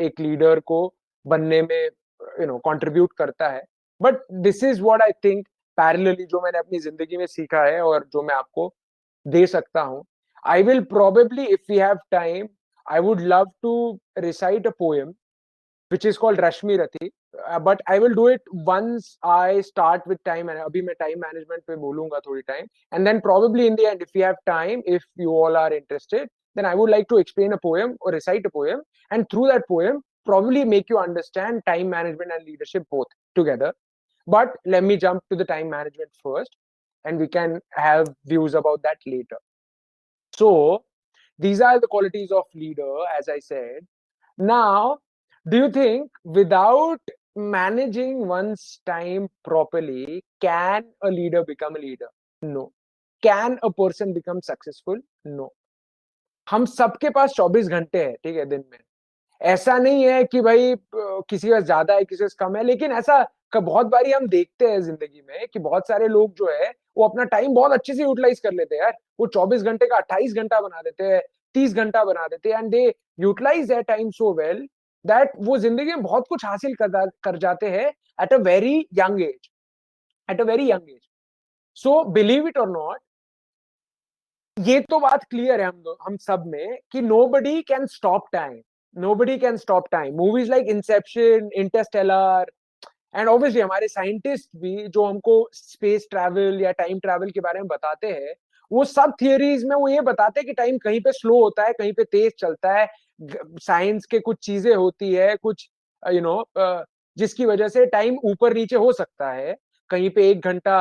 एक leader को बनने में कंट्रीब्यूट करता है. But this is what I think parallelly जो मैंने अपनी जिंदगी में सीखा है और जो मैं आपको दे सकता हूँ. I will probably, if we have time, I would love to recite a poem which is called Rashmi Rathi. But I will do it once I start with time. And abhi मैं time management पे बोलूंगा थोड़ी time. And then probably in the end, if we have time, if you all are interested, then I would like to explain a poem or recite a poem. And through that poem, probably make you understand time management and leadership both together. But let me jump to the time management first, and we can have views about that later. So these are the qualities of leader, as I said. Now, do you think without managing one's time properly, can a leader become a leader? No. Can a person become successful? No. हम सबके पास 24 घंटे हैं, ठीक है, दिन में. ऐसा नहीं है कि भाई किसी का ज्यादा है, किसी का कम है, लेकिन ऐसा बहुत बारी हम देखते हैं जिंदगी में कि बहुत सारे लोग जो है वो अपना टाइम बहुत अच्छे से यूटिलाइज कर लेते हैं यार. वो 24 घंटे का 28 घंटा बना देते हैं, 30 घंटा बना देते हैं, and they utilise their time so well that वो जिंदगी में बहुत कुछ हासिल कर जाते हैं at a very young age, at a very young age. So believe it और नॉट, ये तो बात क्लियर है हम सब में कि nobody can stop time. Nobody can stop time. Movies like Inception, Interstellar, and obviously हमारे साइंटिस्ट भी जो हमको स्पेस ट्रैवल या टाइम ट्रैवल के बारे में बताते हैं, वो सब थियरीज में वो ये बताते हैं कि टाइम कहीं पे स्लो होता है, कहीं पे तेज चलता है. साइंस के कुछ चीजें होती है, कुछ जिसकी वजह से टाइम ऊपर नीचे हो सकता है. कहीं पे 1 घंटा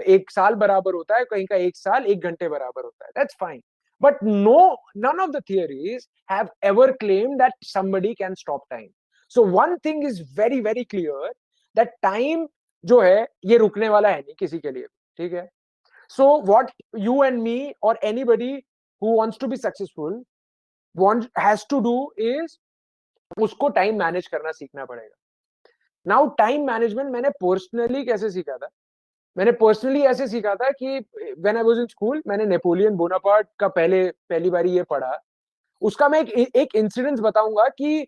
1 साल बराबर होता है, कहीं का 1 साल 1 घंटे बराबर होता है. That's fine. But no, none of the theories have ever claimed that somebody can stop time. So one thing is very, very clear, that time जो है ये रुकने वाला है नहीं किसी के लिए, ठीक है. So what you and me or anybody who wants to be successful has to do is उसको टाइम मैनेज करना सीखना पड़ेगा. नाउ टाइम मैनेजमेंट मैंने पर्सनली कैसे सीखा था? मैंने पर्सनली ऐसे सीखा था कि when I was in school मैंने नेपोलियन बोनापार्ट का पहली बारी ये पढ़ा. उसका मैं एक इंसिडेंस बताऊंगा कि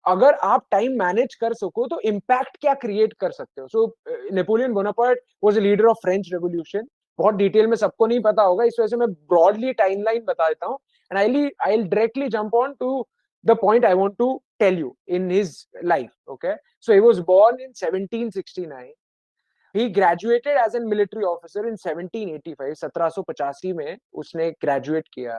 अगर आप टाइम मैनेज कर सको तो इम्पैक्ट क्या क्रिएट कर सकते हो. So Napoleon Bonaparte was a leader of French revolution. बहुत डिटेल में सबको नहीं पता होगा, इस वजह से मैं ब्रॉडली टाइमलाइन बता देता हूँ, and I will directly jump on to the point I want to tell you in his life. Okay, so he was born in 1769. He graduated as a military officer in 1785. 1785 में उसने graduate किया.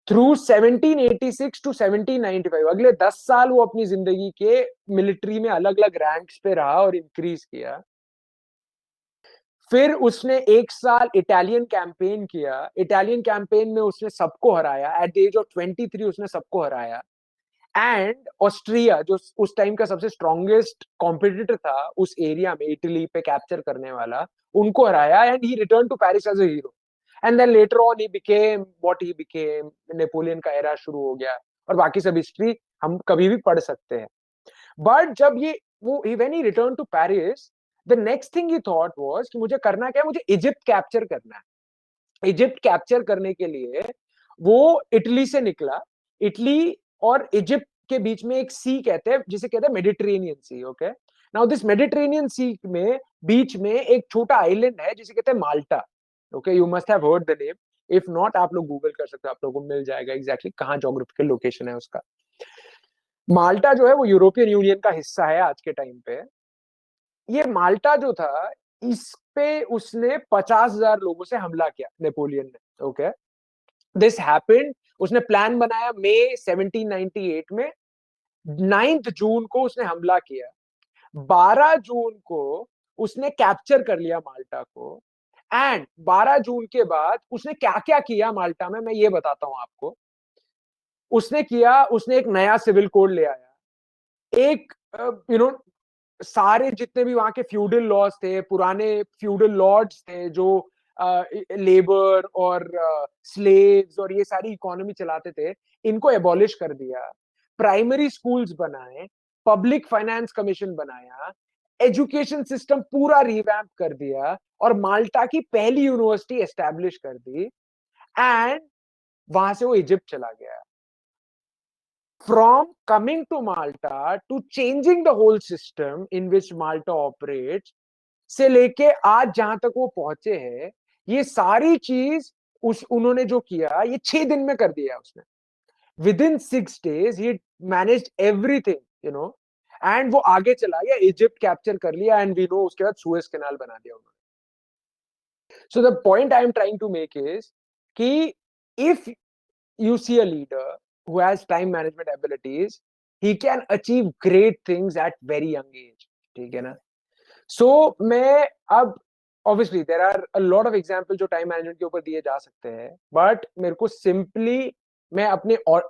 Through 1786 to 1795 अगले 10 साल वो अपनी जिंदगी के military में अलग अलग रैंक्स पे रहा और इंक्रीज किया. फिर उसने 1 साल इटालियन कैंपेन किया. इटालियन कैंपेन में उसने सबको हराया. एट द एज ऑफ 23 उसने सबको हराया. एंड ऑस्ट्रिया जो उस टाइम का सबसे स्ट्रॉन्गेस्ट कॉम्पिटिटर था उस एरिया में, इटली पे कैप्चर करने वाला, उनको हराया. And he return to Paris as a hero. And then later on he became what he became. Napoleon का एरा शुरू हो गया. और बाकी सब हिस्ट्री हम कभी भी पढ़ सकते हैं। बट जब ये वो when he return to Paris, the next thing he thought was कि मुझे करना क्या है, मुझे इजिप्ट कैप्चर करना है। इजिप्ट कैप्चर करने के लिए वो इटली से निकला। इटली और इजिप्ट के बीच में एक सी कहते हैं, जिसे कहते हैं Mediterranean sea. Okay, now this Mediterranean sea में बीच में एक छोटा आइलैंड है जिसे कहते हैं Malta. Okay, you must have heard the name. If not, आप लोग गूगल कर सकते हो, आप लोगों को मिल जाएगा एग्जैक्टली कहाँ जोग्राफिकल लोकेशन है उसका। माल्टा जो है वो यूरोपियन यूनियन का हिस्सा है आज के टाइम पे। ये माल्टा जो था, इस पे उसने 50,000 लोगों से हमला किया, नेपोलियन ने। ओके, दिस हैपेंड, उसने प्लान बनाया मई 1798 में। 9 जून को उसने हमला किया। 12 जून को उसने कैप्चर कर लिया माल्टा को। एंड 12 जून के बाद उसने क्या क्या किया माल्टा में, मैं ये बताता हूं आपको। उसने एक नया सिविल कोड ले आया। एक सारे जितने भी वहां के फ्यूडल लॉज थे, पुराने फ्यूडल लॉर्ड्स थे जो लेबर और स्लेव्स और ये सारी इकोनॉमी चलाते थे, इनको एबॉलिश कर दिया। प्राइमरी स्कूल्स बनाए, पब्लिक फाइनेंस कमीशन बनाया, एजुकेशन सिस्टम पूरा रिवैम्प कर दिया और माल्टा की पहली यूनिवर्सिटी एस्टैब्लिश कर दी। एंड वहां से वो इजिप्ट चला गया। From coming to Malta to changing the whole system in which Malta operates, से लेके आज जहां तक वो पहुंचे हैं, ये सारी चीज उन्होंने जो किया ये 6 दिन में कर दिया उसने। Within 6 days he managed everything, and वो आगे चला गया, इजिप्ट कैप्चर कर लिया, एंड वी नो उसके बाद सुएज कैनाल बना दिया उन्होंने। So the point I am trying to make is कि if you see a leader who has time management abilities, he can achieve great things at very young age. ठीक है ना? So मैं अब obviously there are a lot of examples जो time management के ऊपर दिए जा सकते हैं, but मेरे को simply मैं अपने और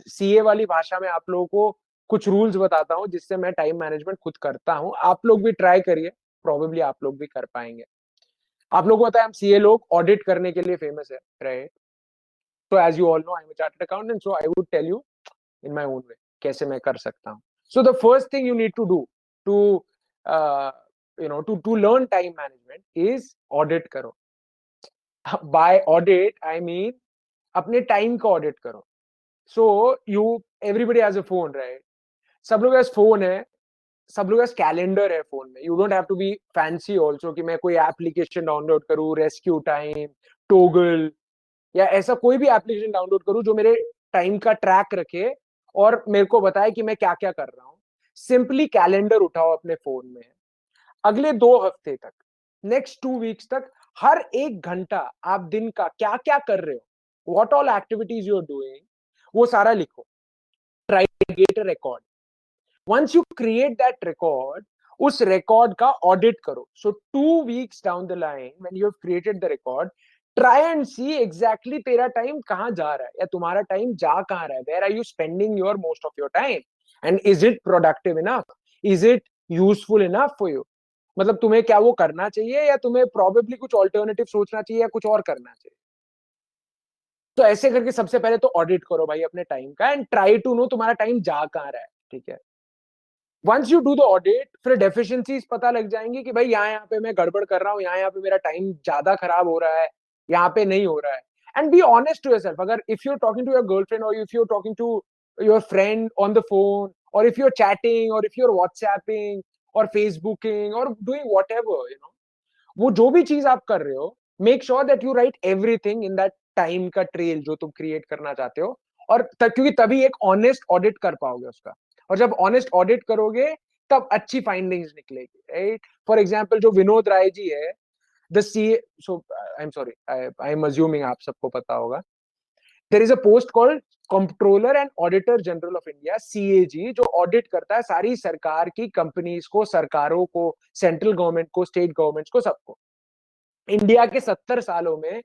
सीए वाली भाषा में आप लोगों को कुछ रूल्स बताता हूँ जिससे मैं टाइम मैनेजमेंट खुद करता हूँ। आप लोग भी ट्राई करिए, प्रोबेबली आप लोग भी कर पाएंगे। आप लोगों को पता है हम सीए लोग ऑडिट करने के लिए फेमस है, right? So as you all know, I'm a chartered accountant, so I would tell you in my own way कैसे मैं कर सकता हूँ. So the first thing you need to do to to learn time management is audit करो. By audit I mean अपने time का audit करो. So everybody has a phone, right? सब लोग के पास फोन है, सब लोग के पास कैलेंडर है फोन में. You don't have to be fancy also कि मैं कोई एप्लीकेशन डाउनलोड करूँ, रेस्क्यू टाइम, टोगल या ऐसा कोई भी एप्लीकेशन डाउनलोड करूं जो मेरे टाइम का ट्रैक रखे और मेरे को बताए कि मैं क्या क्या कर रहा हूं. सिंपली कैलेंडर उठाओ अपने फोन में, अगले 2 हफ्ते तक, नेक्स्ट 2 वीक्स तक, हर 1 घंटा आप दिन का क्या क्या कर रहे हो, what all activities you are doing, वो सारा लिखो. Try to get a record. Once you create that record, उस रिकॉर्ड का ऑडिट करो. So 2 weeks down the line when you have created the record, try and see exactly तेरा time कहां जा रहा है या तुम्हारा टाइम जा कहां रहा है. Where are you spending your most of your time and is it productive enough, is it useful enough for you. मतलब तुम्हें क्या वो करना चाहिए या तुम्हें प्रोबेबली कुछ ऑल्टरनेटिव सोचना चाहिए या कुछ और करना चाहिए. तो ऐसे करके सबसे पहले तो ऑडिट करो भाई अपने टाइम का एंड ट्राई टू नो तुम्हारा टाइम जा कहां रहा है. ठीक है, once you do the audit, फिर डेफिशिएंसीज पता लग जाएंगी कि भाई यहाँ पे मैं गड़बड़ कर रहा हूँ, यहाँ पे मेरा टाइम ज्यादा खराब हो रहा है, यहाँ पे नहीं हो रहा है. And be honest to yourself. अगर if you are talking to your girlfriend और if you are talking to your friend on the phone और इफ यू आर चैटिंग और इफ यू आर व्हाट्सएपिंग और फेसबुकिंग और doing whatever, वो जो भी चीज आप कर रहे हो, make sure that you right everything in that time का ट्रेल जो तुम क्रिएट करना चाहते हो. और क्योंकि तभी एक ऑनेस्ट ऑडिट कर पाओगे उसका. और जब ऑनेस्ट ऑडिट करोगे तब अच्छी फाइंडिंग्स निकलेगी, राइट? फॉर एग्जांपल जो विनोद राय जी है, the C, so I am sorry, I am assuming आप सबको पता होगा, there is a post called controller and auditor general of India, CAG, जो ऑडिट करता है सारी सरकार की कंपनीज को, सरकारों को, सेंट्रल गवर्नमेंट को, स्टेट गवर्नमेंट्स को, सबको. इंडिया के 70 सालों में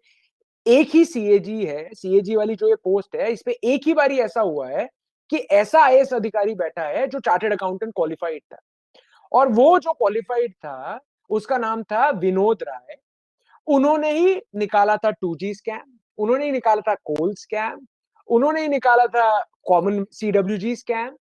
एक ही सीएजी है. सीएजी वाली जो ये पोस्ट है, इस पे एक ही बारी ऐसा हुआ है कि ऐसा आईएएस अधिकारी बैठा है जो चार्टर्ड अकाउंटेंट क्वालिफाइड था. और वो जो क्वालिफाइड था उसका नाम था विनोद राय. उन्होंने ही निकाला था 2G स्कैम, उन्होंने ही निकाला था कोल स्कैम, उन्होंने ही निकाला था कॉमन CWG स्कैम,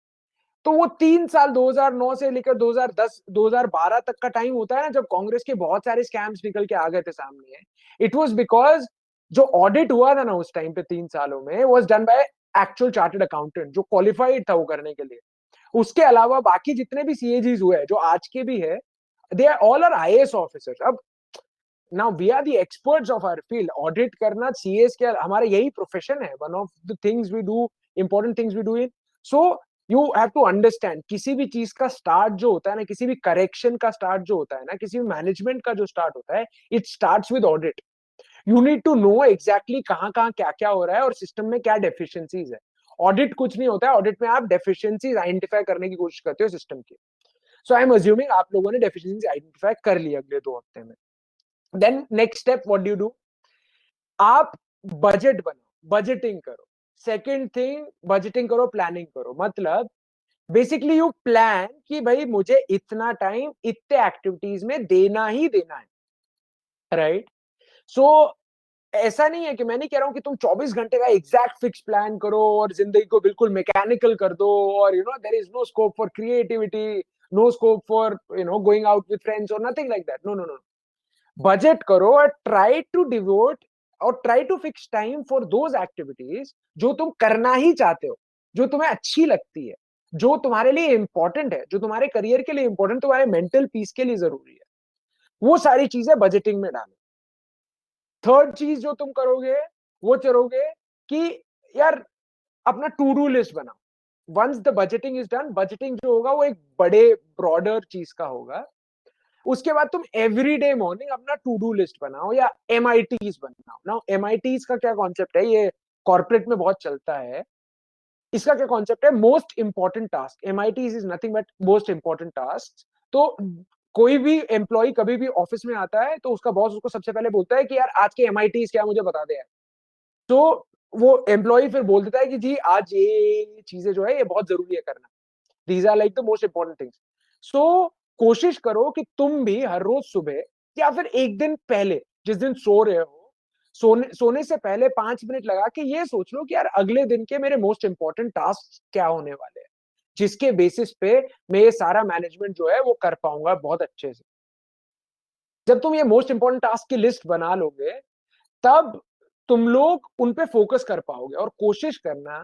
तो वो 3 साल 2009 से लेकर 2010 2012 तक का टाइम होता है ना, जब कांग्रेस के बहुत सारे स्कैम्स निकल के आ गए थे सामने, इट वाज बिकॉज जो ऑडिट हुआ था ना उस टाइम पे 3 सालों में, was done by actual chartered accountant जो क्वालिफाइड था वो करने के लिए। उसके अलावा बाकी जितने भी CAGs हुए हैं जो आज के भी है, they are all are IAS officers. अब now we are the experts of our field, audit करना CS के हमारा यही प्रोफेशन है, one of the things we do, important things we do in. So you have to understand, किसी भी चीज का स्टार्ट जो होता है ना, किसी भी करेक्शन का स्टार्ट जो होता है ना, किसी भी मैनेजमेंट का जो स्टार्ट होता है, it starts with audit. You need to know exactly कहाँ कहाँ क्या क्या हो रहा है और सिस्टम में क्या डेफिशिएंसीज है। ऑडिट कुछ नहीं होता है, ऑडिट में आप डेफिशिएंसीज आइडेंटिफाई करने की कोशिश करते हो सिस्टम की। सो आई एम अज्यूमिंग आप लोगों ने डेफिशिएंसीज आइडेंटिफाई कर ली अगले 2 हफ्ते में। Then next step what do you do, आप बजट बनाओ, बजटिंग करो। सेकंड थिंग, बजटिंग करो, प्लानिंग करो। मतलब बेसिकली यू प्लान कि भाई मुझे इतना टाइम इतने एक्टिविटीज में देना ही देना है, राइट? सो ऐसा नहीं है कि, मैं नहीं कह रहा हूं कि तुम 24 घंटे का एग्जैक्ट फिक्स प्लान करो और जिंदगी को बिल्कुल मैकेनिकल कर दो, और there is no scope for creativity, no scope for going out with friends और nothing like that. No no no, budget करो और ट्राई टू डिवोट और try to fix time for those activities जो तुम करना ही चाहते हो, जो तुम्हें अच्छी लगती है, जो तुम्हारे लिए इंपॉर्टेंट है, जो तुम्हारे करियर के लिए इंपॉर्टेंट, तुम्हारे मेंटल पीस के लिए जरूरी है। वो सारी चीजें बजटिंग में डालो। थर्ड चीज जो तुम करोगे वो करोगे कि यार अपना टू डू लिस्ट बनाओ। Once the budgeting is done, budgeting जो होगा वो एक बड़े ब्रॉडर चीज का होगा। उसके बाद तुम एवरी डे मॉर्निंग अपना टू डू लिस्ट बनाओ या MITs बनाओ। ना MITs का क्या कॉन्सेप्ट है, ये कॉर्पोरेट में बहुत चलता है। इसका क्या कॉन्सेप्ट है, most important task. MITs is nothing but most important task. तो कोई भी एम्प्लॉय कभी भी ऑफिस में आता है तो उसका बॉस उसको सबसे पहले बोलता है कि यार आज के MITs क्या, मुझे बता दे यार। तो वो एम्प्लॉय फिर बोल देता है कि जी आज ये चीजें जो है ये बहुत जरूरी है करना, these are like the most important things. So कोशिश करो कि तुम भी हर रोज सुबह या फिर एक दिन पहले, जिस दिन सो रहे हो, सोने से पहले 5 मिनट लगा के ये सोच लो कि यार अगले दिन के मेरे मोस्ट इंपॉर्टेंट टास्क क्या होने वाले हैं, जिसके बेसिस पे मैं ये सारा मैनेजमेंट जो है वो कर पाऊंगा बहुत अच्छे से। जब तुम ये मोस्ट इंपॉर्टेंट टास्क की लिस्ट बना लोगे, तब तुम लोग उन पे फोकस कर पाओगे। और कोशिश करना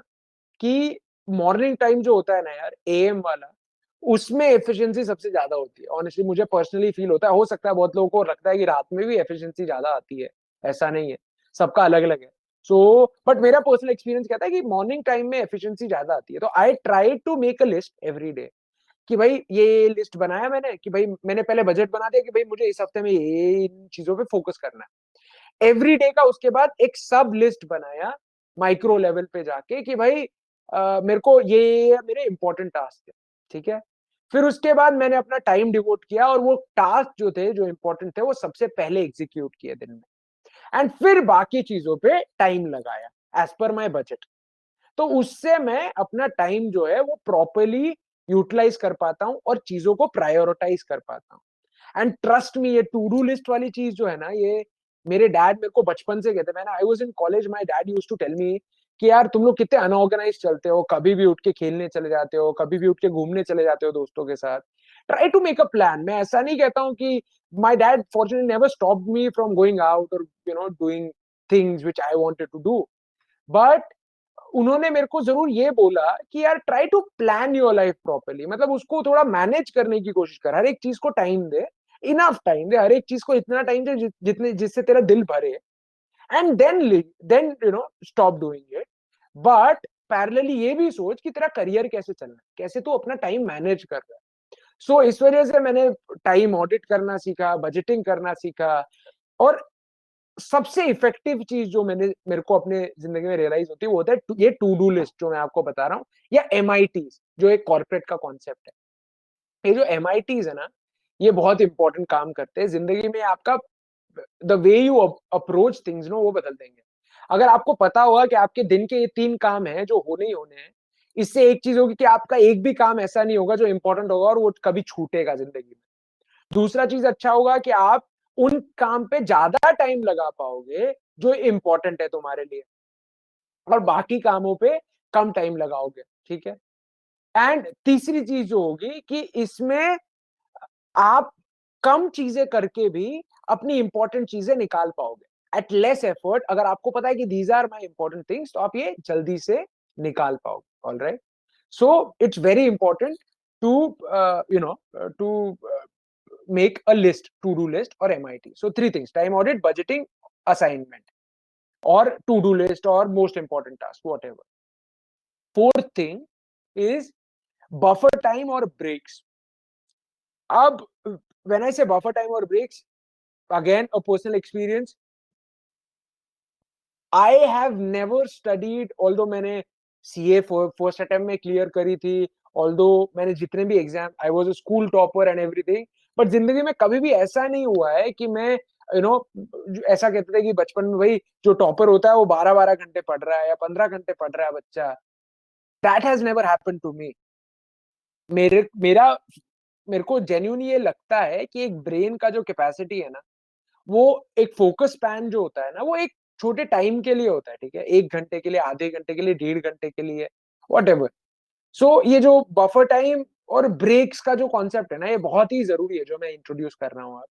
कि मॉर्निंग टाइम जो होता है ना यार, AM वाला, उसमें एफिशिएंसी सबसे ज्यादा होती है। ऑनेस्टली मुझे पर्सनली फील होता है, हो सकता है बहुत लोगों को लगता है कि रात में भी एफिशिएंसी ज्यादा आती है, ऐसा नहीं है, सबका अलग अलग है। सो बट मेरा पर्सनल एक्सपीरियंस कहता है कि मॉर्निंग टाइम में एफिशिएंसी ज्यादा आती है। तो I try to make a list every day कि भाई ये लिस्ट बनाया मैंने, कि भाई मैंने पहले बजट बना दिया कि भाई मुझे इस हफ्ते में ये इन चीजों पे फोकस करना है एवरी डे का। उसके बाद एक सब लिस्ट बनाया माइक्रो लेवल पे जाके कि भाई मेरे को ये मेरे इंपॉर्टेंट टास्क है, ठीक है। फिर उसके बाद मैंने अपना टाइम डिवोट किया और वो टास्क जो थे जो इंपॉर्टेंट थे वो सबसे पहले एग्जीक्यूट किए दिन में, एंड फिर बाकी चीजों पे टाइम लगाया एज पर माई बजट। तो उससे मैं अपना टाइम जो है वो प्रॉपरली यूटिलाइज कर पाता हूँ और चीजों को प्रायोरिटाइज कर पाता हूँ। एंड ट्रस्ट मी, ये टू डू लिस्ट वाली चीज जो है ना, ये मेरे डैड मेरे को बचपन से कहते, मैंने I was in college, my dad used to tell me कि यार तुम लोग कितने अनऑर्गेनाइज चलते हो, कभी भी उठ के खेलने चले जाते हो, कभी भी उठ के घूमने चले जाते हो दोस्तों के साथ। Try to make a plan. मैं ऐसा नहीं कहता हूँ कि my dad fortunately never stopped me from going out और doing things which I wanted to do, but उन्होंने मेरे को जरूर ये बोला कि यार try to plan your life properly. मतलब उसको थोड़ा मैनेज करने की कोशिश कर, हर एक चीज को टाइम दे, इनफ टाइम दे, हर एक चीज को इतना टाइम दे जितने जिससे तेरा दिल भरे, and then stop doing it. But parallelly ये भी सोच कि तेरा करियर कैसे चलना है, कैसे तू अपना टाइम मैनेज कर रहा है। सो इस वजह से मैंने टाइम ऑडिट करना सीखा, बजटिंग करना सीखा। और सबसे इफेक्टिव चीज जो मेरे को अपने जिंदगी में रियलाइज होती है वो होता है ये टू डू लिस्ट जो मैं आपको बता रहा हूँ, या MITs जो एक कॉर्पोरेट का कॉन्सेप्ट है। ये जो MITs है ना, ये बहुत इंपॉर्टेंट काम करते हैं जिंदगी में। आपका the way you approach things no वो बदल देंगे। अगर आपको पता होगा कि आपके दिन के ये 3 काम हैं जो होने ही होने हैं, इससे एक चीज होगी कि आपका एक भी काम ऐसा नहीं होगा जो इंपॉर्टेंट होगा और वो कभी छूटेगा जिंदगी में। दूसरा चीज अच्छा होगा कि आप उन काम पे ज्यादा टाइम लगा पाओगे जो इंपॉर्टेंट है तुम्हारे लिए, और बाकी कामों पे कम टाइम लगाओगे, ठीक है। एंड तीसरी चीज जो होगी कि इसमें आप कम चीजें करके भी अपनी इंपॉर्टेंट चीजें निकाल पाओगे एट लेस एफर्ट। अगर आपको पता है कि these are my important things, तो आप ये जल्दी से निकाल पाओगे। All right, so it's very important to you know to make a list, to-do list or MIT. So three things: time audit, budgeting, assignment, or to-do list, or most important task, whatever. Fourth thing is buffer time or breaks. Ab, when I say buffer time or breaks, again, a personal experience. I have never studied, although मैंने CA first attempt में clear करी थी, although मैंने जितने भी exam, I was a school topper and everything, but जिंदगी में कभी भी ऐसा नहीं हुआ है कि मैं ऐसा कहते थे कि बचपन में भाई जो टॉपर होता है वो 12-12 घंटे पढ़ रहा है या 15 घंटे पढ़ रहा है बच्चा। That has never happened to me. मेरे को जेन्युइनली ये लगता है कि एक ब्रेन का जो कैपेसिटी है ना, वो एक फोकस स्पैन जो होता है ना, वो एक छोटे टाइम के लिए होता है, ठीक है, 1 घंटे के लिए, आधे घंटे के लिए, 1.5 घंटे के लिए, व्हाटएवर। सो ये जो बफर टाइम और ब्रेक्स का जो कॉन्सेप्ट है ना, ये बहुत ही जरूरी है जो मैं इंट्रोड्यूस कर रहा हूँ।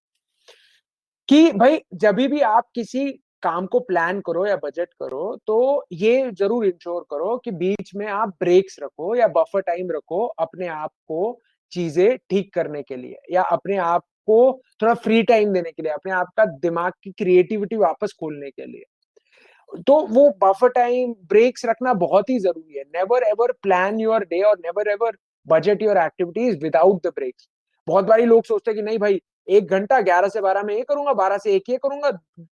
कि भाई जब भी आप किसी काम को प्लान करो या बजट करो, तो ये जरूर इंश्योर करो कि बीच में आप ब्रेक्स रखो या बफर टाइम रखो अपने आप को चीजें ठीक करने के लिए, या अपने आप को थोड़ा फ्री टाइम देने के लिए, अपने आप का दिमाग की क्रिएटिविटी वापस खोलने के लिए। तो वो बफर टाइम, ब्रेक्स रखना बहुत ही जरूरी है। Never ever plan your day और never ever budget your activities without the breaks. बहुत बारी लोग सोचते हैं कि नहीं भाई, 1 घंटा 11 से 12 में ये करूंगा, 12 से 1 ये करूंगा,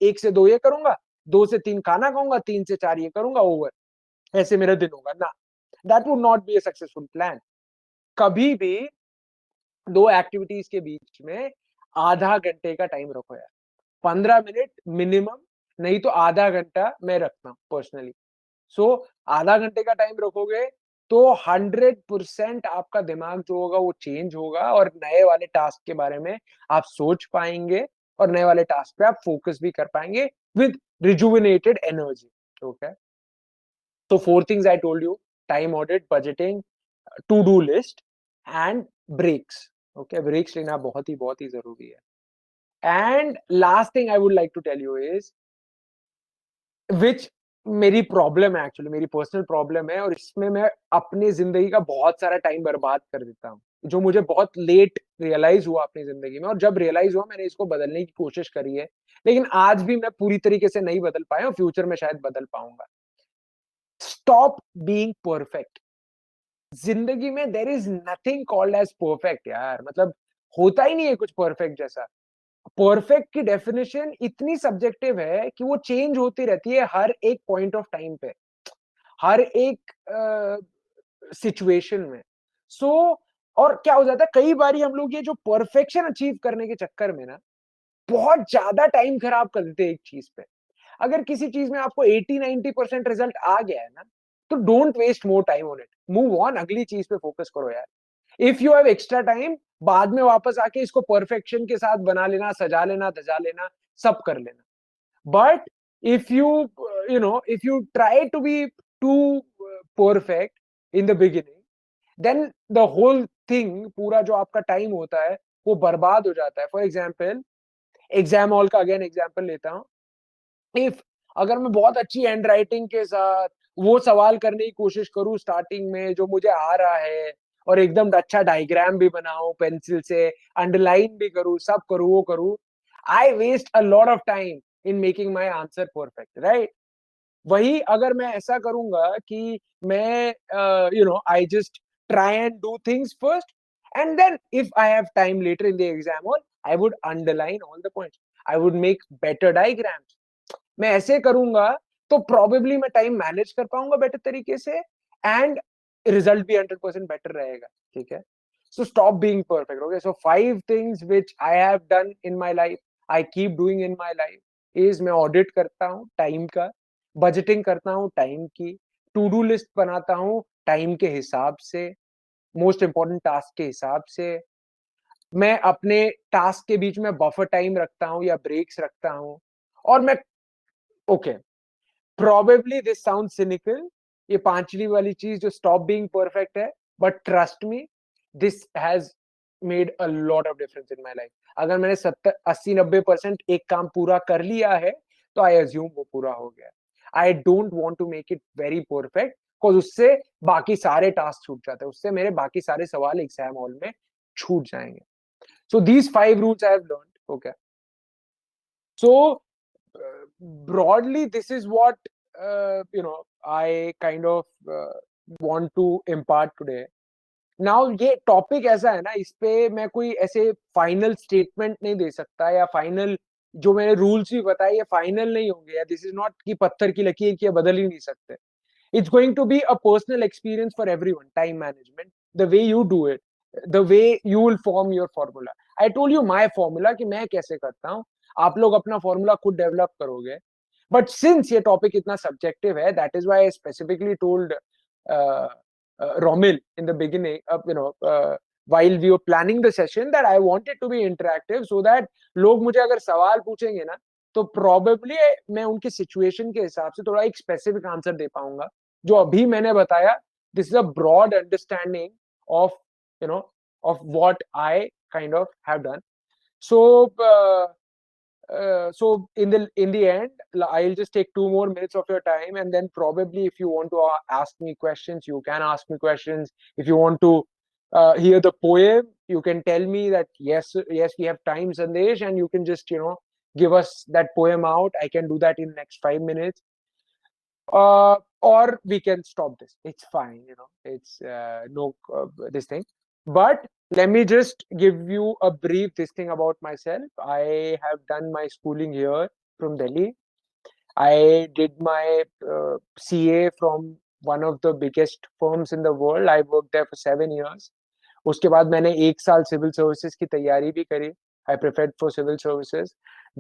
1 से 2 ये करूंगा, 2 से 3 खाना खाऊंगा, 3 से 4 ये करूंगा, ओवर, ऐसे मेरा दिन होगा ना। That would not be A successful plan. कभी भी 2 एक्टिविटीज के बीच में आधा घंटे का टाइम रखो यार, 15 मिनट मिनिमम, नहीं तो आधा घंटा मैं रखता हूँ पर्सनली। सो आधा घंटे का टाइम रखोगे तो 100% आपका दिमाग जो होगा वो चेंज होगा, और नए वाले टास्क के बारे में आप सोच पाएंगे, और नए वाले टास्क पे आप फोकस भी कर पाएंगे with rejuvenated energy. Okay, so 4 things I told you: time audit, budgeting, to-do list and breaks. Okay, breaks लेना बहुत ही जरूरी है। And last thing I would like to tell you is, which मेरी प्रॉब्लम है, एक्चुअली मेरी personal problem है, और इसमें मैं अपनी जिंदगी का बहुत सारा टाइम बर्बाद कर देता हूँ, जो मुझे बहुत लेट रियलाइज हुआ अपनी जिंदगी में। और जब रियलाइज हुआ मैंने इसको बदलने की कोशिश करी है, लेकिन आज भी मैं पूरी तरीके से नहीं बदल पाया हूँ, फ्यूचर में शायद बदल पाऊंगा। Stop being perfect. जिंदगी में there is nothing called as perfect यार, मतलब होता ही नहीं है कुछ परफेक्ट जैसा। परफेक्ट की डेफिनेशन इतनी सब्जेक्टिव है कि वो चेंज होती रहती है हर एक पॉइंट ऑफ टाइम पे, हर एक सिचुएशन में। सो और क्या हो जाता है, कई बार हम लोग ये जो परफेक्शन अचीव करने के चक्कर में ना बहुत ज्यादा टाइम खराब कर देते हैं एक चीज पे। अगर किसी चीज में आपको 80-90% रिजल्ट आ गया है ना, तो don't waste more time on it, move on, अगली चीज पे फोकस करो यार। If you have extra time, बाद में वापस आके इसको परफेक्शन के साथ बना लेना, सजा लेना, धजा लेना, सब कर लेना। But if if you try to be too perfect in the beginning, then the whole thing, पूरा जो आपका टाइम होता है वो बर्बाद हो जाता है। फॉर एग्जाम्पल, एग्जाम हॉल का अगेन एग्जाम्पल लेता हूँ। इफ अगर मैं बहुत अच्छी हैंड राइटिंग के साथ वो सवाल करने की कोशिश करूं स्टार्टिंग में जो मुझे आ रहा है, और एकदम अच्छा डायग्राम भी बनाऊं पेंसिल से, अंडरलाइन भी करूं, सब करूं, वो करूं, I waste a lot of time in making my answer perfect, right. वही अगर मैं ऐसा करूंगा कि मैं I just try and do things first, and then if I have time later in the exam hall, I would underline all the points, I would make better diagrams. मैं ऐसे करूंगा तो प्रोबेबली मैं टाइम मैनेज कर पाऊंगा better तरीके से, and result भी 100% बेटर रहेगा, ठीक है। So stop being perfect. Okay, so 5 things which I have done in my life, I keep doing in my life is, मैं ऑडिट करता हूँ टाइम का, बजटिंग करता हूँ टाइम की, टू डू लिस्ट बनाता हूँ टाइम के हिसाब से, मोस्ट इंपॉर्टेंट टास्क के हिसाब से, मैं अपने टास्क के बीच में बफर टाइम रखता हूँ या ब्रेक्स रखता हूँ, और मैं, okay, probably this sounds cynical, ये पांचवी वाली चीज जो स्टॉप बीइंग परफेक्ट है, but trust me this has made a lot of difference in my life. अगर मैंने 70-80-90% एक काम पूरा कर लिया है तो आई अज्यूम वो पूरा हो गया. I don't want to make it very perfect, because उससे बाकी सारे टास्क छूट जाते हैं, उससे मेरे बाकी सारे सवाल एग्जाम हॉल में छूट जाएंगे. So these 5 rules I have learned. Okay. So broadly, this is what I kind of want to impart today. Now ये टॉपिक ऐसा है ना, इस पे मैं कोई ऐसे फाइनल स्टेटमेंट नहीं दे सकता, या फाइनल जो मैंने रूल्स भी बताए ये फाइनल नहीं होंगे, या दिस इज नॉट कि पत्थर की लकीर की बदल ही नहीं सकते. It's going to be a personal experience for everyone. Time management, the way you do it, the way you will form your formula. I told you my formula कि मैं कैसे करता हूँ, आप लोग अपना फॉर्मूला खुद डेवलप करोगे. बट सिंस ये टॉपिक इतना सब्जेक्टिव है, that is why I specifically told Romil in the beginning, while we were planning the session, that I wanted to be interactive so that लोग मुझे अगर सवाल पूछेंगे ना, तो probably मैं उनके सिचुएशन के हिसाब से थोड़ा एक स्पेसिफिक आंसर दे पाऊंगा. जो अभी मैंने बताया, this is a broad understanding of of what I kind of have done. So so in the end, I'll just take 2 more minutes of your time, and then probably if you want to ask me questions, you can ask me questions. If you want to hear the poem, you can tell me that yes, we have time, Sandesh, and you can just give us that poem out. I can do that in next 5 minutes, or we can stop this. It's fine, it's no this thing. But let me just give you a brief this thing about myself. I have done my schooling here from Delhi. I did my CA from one of the biggest firms in the world. I worked there for 7 years. उसके बाद मैंने 1 साल civil services की तैयारी भी करी. I prepared for civil services.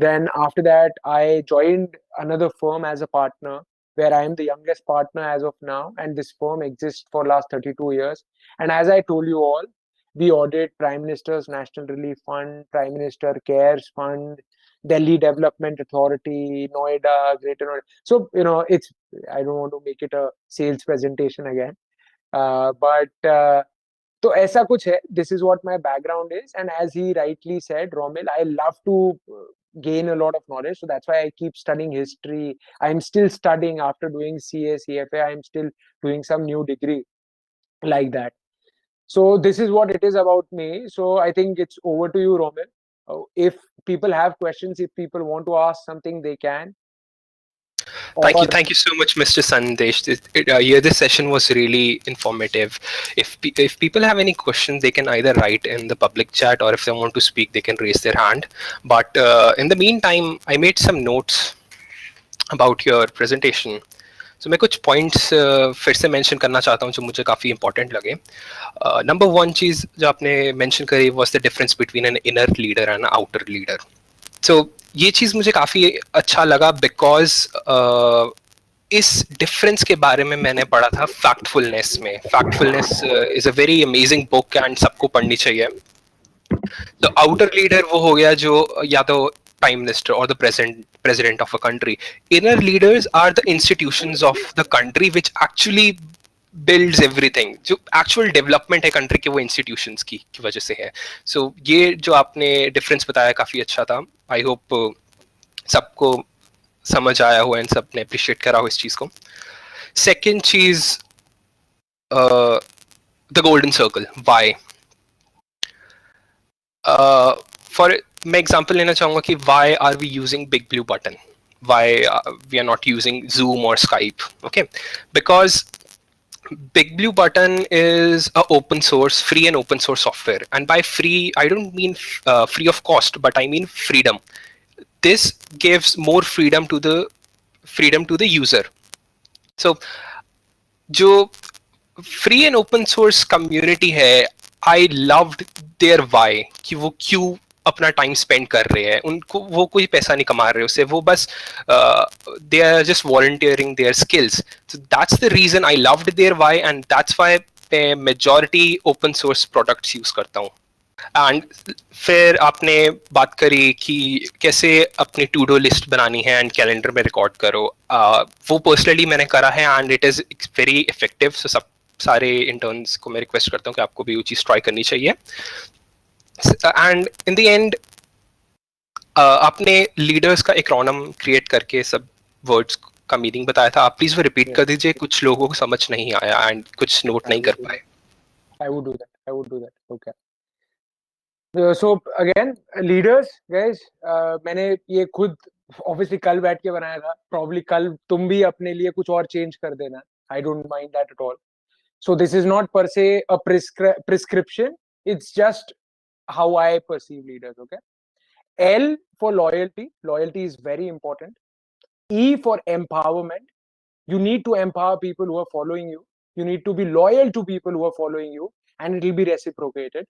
Then after that, I joined another firm as a partner, where I am the youngest partner as of now, and this firm exists for last 32 years. And as I told you all, we audit Prime Minister's National Relief Fund, Prime Minister Cares Fund, Delhi Development Authority, Noida, Greater Noida. So, it's, I don't want to make it a sales presentation again. But तो ऐसा कुछ है. This is what my background is, and as he rightly said, Romil, I love to gain a lot of knowledge, so that's why I keep studying history. I'm still studying after doing CA, CFA. I'm still doing some new degree like that. So this is what it is about me. So I think it's over to you, Romil. If people have questions, if people want to ask something, they can. Thank you so much, Mr. Sandesh. This session was really informative. If people have any questions, they can either write in the public chat, or if they want to speak, they can raise their hand. But in the meantime, I made some notes about your presentation. So मैं कुछ points फिर से mention करना चाहता हूँ जो मुझे काफ़ी important लगे. Number one चीज़ जो आपने mention करी was the difference between an inner leader and an outer leader. So ये चीज़ मुझे काफ़ी अच्छा लगा because इस difference के बारे में मैंने पढ़ा था Factfulness में. Factfulness is a very amazing book and सबको पढ़नी चाहिए. The outer leader वो हो गया जो या तो prime minister or the president of a country. Inner leaders are the institutions of the country which actually builds everything. जो actual development है country के वो institutions की वजह से है. So ये जो आपने difference बताया काफी अच्छा था. I hope सबको समझ आया हो and सबने appreciate करा हो इस चीज को. Second चीज the golden circle. Why? For मैं example लेना चाहूँगा कि why are we using big blue button? Why we are not using Zoom or Skype? Okay, because Big Blue Button is a open source, free and open source software. And by free, I don't mean free of cost, but I mean freedom. This gives more freedom to the user. So, जो free and open source community है, I loved their why कि वो क्यों अपना time spend कर रहे हैं. उनको वो कोई पैसा नहीं कमा रहे उससे, वो बस they are just volunteering their skills. So that's the reason I loved their why, and that's why मैं majority open source products use करता हूँ. एंड फिर आपने बात करी कि कैसे अपनी टू डू लिस्ट बनानी है एंड कैलेंडर में रिकॉर्ड करो. वो पर्सनली मैंने करा है and it is very effective. So सब सारे इंटर्न्स को मैं रिक्वेस्ट करता हूँ कि आपको भी वो चीज़ ट्राई करनी चाहिए. एंड इन द एंड आपने लीडर्स का एक्रोनिम क्रिएट करके सब वर्ड्स का मीनिंग बताया था. आप प्लीज वो रिपीट कर दीजिए. कुछ लोगों को समझ नहीं आया एंड कुछ नोट नहीं कर पाए. I would do that. I would do that. Okay. So again, leaders, guys, मैंने ये खुद obviously कल बैठ के बनाया था. Probably कल तुम भी अपने लिए कुछ और change कर देना. I don't mind that at all. So this is not per se a prescription. It's just how I perceive leaders. Okay. L for loyalty. Loyalty is very important. E for empowerment. You need to empower people who are following you. You need to be loyal to people who are following you, and it will be reciprocated.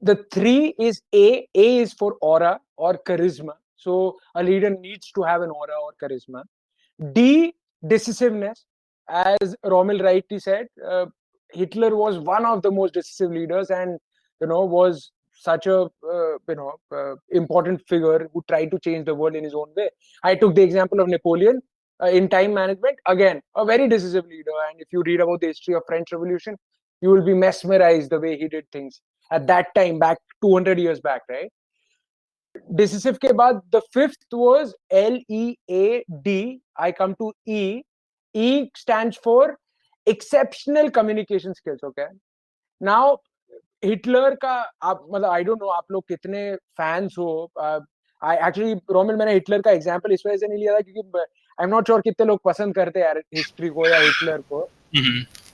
The 3 is A. A is for aura or charisma. So a leader needs to have an aura or charisma. D, decisiveness. As Rommel rightly said, Hitler was one of the most decisive leaders, and was such a important figure who tried to change the world in his own way. I took the example of Napoleon in time management. Again, a very decisive leader, and if you read about the history of French Revolution, you will be mesmerized the way he did things at that time, back 200 years back, right? Decisive के बाद the fifth was LEAD. I come to E. E stands for exceptional communication skills. Okay. Now Hitler का आप मतलब आई don't no आप लोग कितने fans हो. I actually Roman मैंने हिटलर का एग्जांपल इस वजह से नहीं लिया था क्योंकि आई एम नॉट श्योर कितने लोग पसंद करते हैं यार हिस्ट्री को या हिटलर को.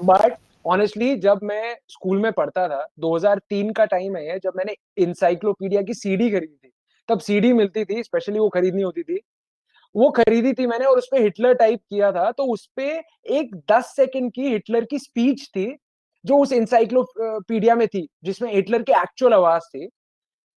बट ऑनेस्टली जब मैं स्कूल में पढ़ता था 2003 का टाइम है जब मैंने इंसाइक्लोपीडिया की सीडी खरीदी थी. तब सीडी मिलती थी, स्पेशली वो खरीदनी होती थी. वो खरीदी थी मैंने और उसपे हिटलर टाइप किया था. तो उसपे एक 10 सेकंड की हिटलर की स्पीच थी जो उस इंसाइक्लोपीडिया में थी, जिसमें हिटलर की एक्चुअल आवाज थी.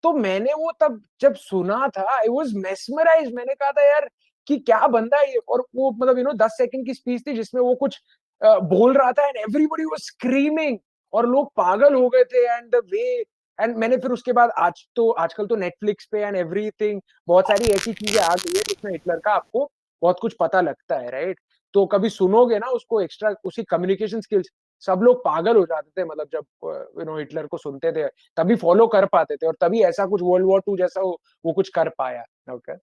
तो मैंने वो तब जब सुना था आई वाज मेस्मराइज्ड. मैंने कहा था यार कि क्या बंदा है ये. और वो मतलब 10 सेकंड की स्पीच थी जिसमें वो कुछ बोल रहा था एंड एवरीबॉडी वाज स्क्रीमिंग और लोग पागल हो गए थे. एंड द वे एंड मैंने फिर उसके बाद आजकल तो नेटफ्लिक्स पे एंड एवरीथिंग बहुत सारी ऐसी चीजें आ गई है जिसमें हिटलर का आपको बहुत कुछ पता लगता है, राइट? तो कभी सुनोगे ना उसको एक्स्ट्रा उसकी कम्युनिकेशन स्किल्स. सब लोग पागल हो जाते थे मतलब जब हिटलर को सुनते थे. तभी फॉलो कर पाते थे और तभी ऐसा कुछ वर्ल्ड वॉर 2 जैसा वो कुछ कर पाया. Okay.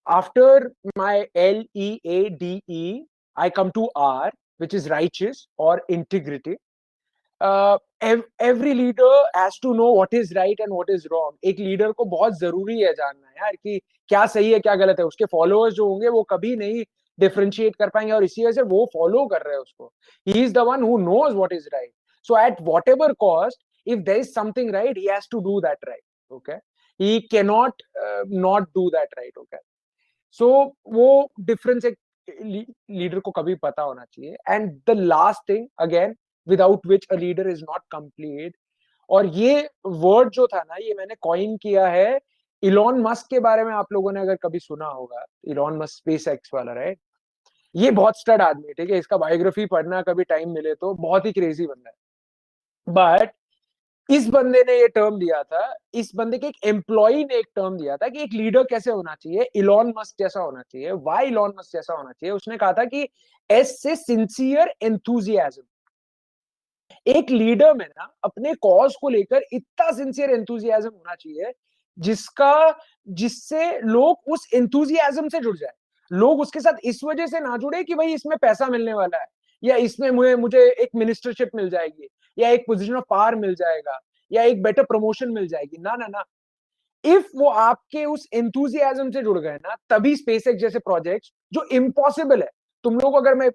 After my LEADE I come to R, which is righteous or integrity. Every leader has to know what is right and what is wrong. एक लीडर को बहुत जरूरी है जानना यार कि क्या सही है क्या गलत है. उसके फॉलोअर्स जो होंगे वो कभी नहीं डिफरेंशिएट कर पाएंगे और इसी वजह से वो फॉलो कर रहे हैं उसको. He is the one who knows what is right. So at whatever cost if there is something right he has to do that right. Okay. He can not not do that right. Okay. So वो difference एक leader को कभी पता होना चाहिए. And the last thing again without which a leader is not complete. और ये word जो था ना ये मैंने कॉइन किया है इलॉन मस्क के बारे में. आप लोगों ने अगर कभी सुना होगा इलॉन मस्क स्पेस एक्स वाला, राइट? ये बहुत स्टड आदमी है, ठीक है. इसका बायोग्राफी पढ़ना कभी टाइम मिले तो. बहुत ही क्रेजी बंदा है. बट इस बंदे ने ये टर्म दिया था. इस बंदे के एक एम्प्लॉई ने एक टर्म दिया था कि एक लीडर कैसे होना चाहिए. इलॉन मस्क जैसा होना चाहिए. वाई इलॉन मस्क जैसा होना चाहिए? उसने कहा था कि एस से सिंसियर एंथुजियाज्म. एक लीडर में ना अपने कॉज को लेकर इतना सिंसियर एंथुजियाज्म होना चाहिए जिससे लोग उस एंथुजियाज्म से जुड़ जाए. लोग उसके साथ इस वजह से ना जुड़े कि भाई इसमें पैसा मिलने वाला है या इसमें मुझे एक मिनिस्टरशिप मिल जाएगी या एक पोजीशन ऑफ पावर मिल जाएगा या एक बेटर प्रमोशन मिल जाएगी. ना ना ना. इफ वो आपके उस एंथुजियाज्म से जुड़ गए ना तभी स्पेसएक्स जैसे प्रोजेक्ट्स जो इम्पॉसिबल है. तुम लोग अगर मैं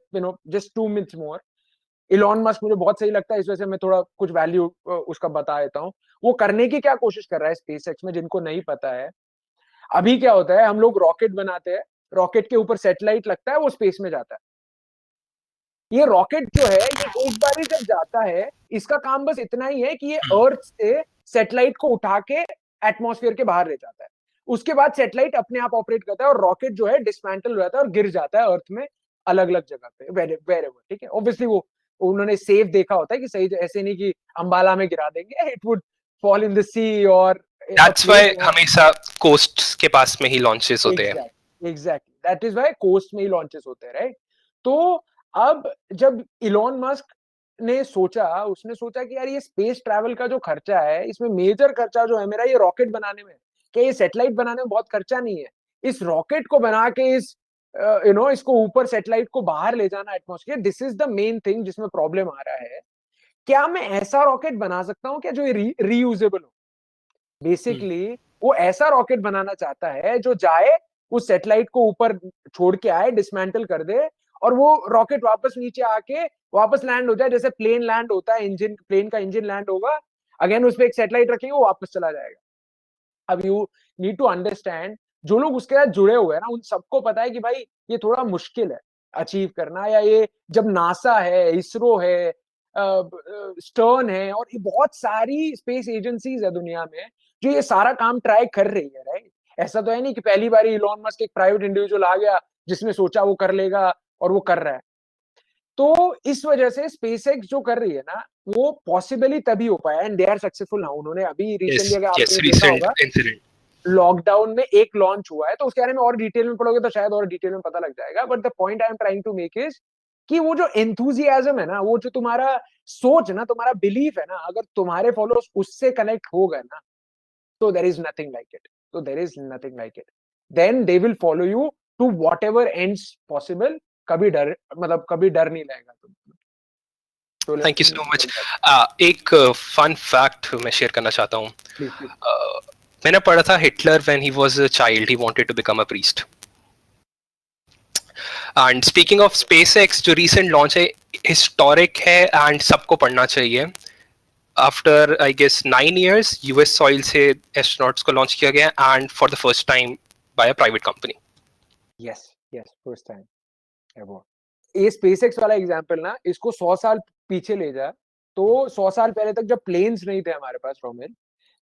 just 2 minutes more. Elon Musk मुझे बहुत सही लगता है, इस वजह से मैं थोड़ा कुछ वैल्यू उसका बता देता हूँ. वो करने की क्या कोशिश कर रहा है स्पेसएक्स में जिनको नहीं पता है. अभी क्या होता है हम लोग रॉकेट बनाते हैं. रॉकेट के ऊपर सैटेलाइट लगता है, वो स्पेस में जाता है. ये रॉकेट जो है ये एक बार ही जब जाता है इसका काम बस इतना ही है कि ये अर्थ से सैटेलाइट को उठा के एटमॉस्फेयर के बाहर ले जाता है. उसके बाद सैटेलाइट अपने आप ऑपरेट करता है और रॉकेट जो है डिसमेंटल हो जाता है और गिर जाता है अर्थ में अलग अलग जगह पे वेरेवर. ठीक है. ऑब्वियसली वो उन्होंने सेफ देखा होता है कि सही, ऐसे नहीं कि अंबाला में गिरा देंगे, it would fall in the sea और दैट्स व्हाई हमेशा कोस्ट के पास में ही लॉन्चेस होते हैं। Exactly, that is why coast में ही लॉन्चेस होते हैं, राइट? तो अब जब इलॉन मस्क ने सोचा, उसने सोचा कि यार ये स्पेस ट्रैवल का जो खर्चा है, इसमें मेजर खर्चा जो है मेरा ये रॉकेट बनाने में, कि ये सैटेलाइट बनाने में बहुत खर्चा नहीं है, इस रॉकेट को बना के इस इसको ऊपर सैटेलाइट को बाहर ले जाना atmosphere, this is the main thing जिसमें प्रॉब्लम आ रहा है। क्या मैं ऐसा रॉकेट बना सकता हूँ क्या जो रीयूजेबल हो? बेसिकली वो ऐसा रॉकेट बनाना चाहता है जो जाए, उस सैटेलाइट को ऊपर छोड़ के आए, डिसमेंटल कर दे, और वो रॉकेट वापस नीचे आके वापस लैंड हो जाए, जैसे प्लेन लैंड होता है, इंजन, प्लेन का इंजन लैंड होगा, अगेन उस पर एक सैटेलाइट रखेंगे, वो वापस चला जाएगा। अब यू नीड टू अंडरस्टैंड, जो लोग उसके साथ जुड़े हुए हैं ना, उन सबको पता है कि भाई ये थोड़ा मुश्किल है अचीव करना, या ये जब नासा है, इसरो है, स्टर्न है, और ये बहुत सारी स्पेस एजेंसीज है दुनिया में जो ये सारा काम ट्राई कर रही है, राइट? ऐसा तो है नहीं कि पहली बार इलॉन मस्क एक प्राइवेट इंडिविजुअल आ गया जिसने सोचा वो कर लेगा और वो कर रहा है। तो इस वजह से स्पेसएक्स जो कर रही है ना, वो पॉसिबली तभी हो पाया, and they are successful now. उन्होंने अभी रिसेंटली, अगर आपने देखा होगा, लॉकडाउन में एक लॉन्च हुआ है, तो उसके बारे में और डिटेल में पढ़ोगे तो शायद और डिटेल में पता लग जाएगा। But the point I am trying to make is कि वो जो एंथुजियाज्म है ना, वो जो तुम्हारा सोच ना, तुम्हारा बिलीफ है ना, अगर तुम्हारे फॉलोअर्स उससे कनेक्ट हो गए ना, तो there is nothing like it, तो there is nothing like it, then they will follow you to whatever ends possible. कभी डर, मतलब कभी डर नहीं लगेगा तुम। Thank you so much. एक फन फैक्ट मैं शेयर करना चाहता हूँ। मैंने पढ़ा था Hitler when he was a child he wanted to become a priest. And speaking of SpaceX, जो रीसेंट लॉन्च है हिस्टोरिक है एंड सबको पढ़ना चाहिए। After I guess 9 years US soil से एस्ट्रोनॉट्स को लॉन्च किया गया and for the first time by a private company. Yes yes, first time ever. ये स्पेसएक्स वाला एग्जांपल ना, इसको 100 साल पीछे ले जा, तो 100 साल पहले तक जब प्लेन्स नहीं थे हमारे पास रोमिल,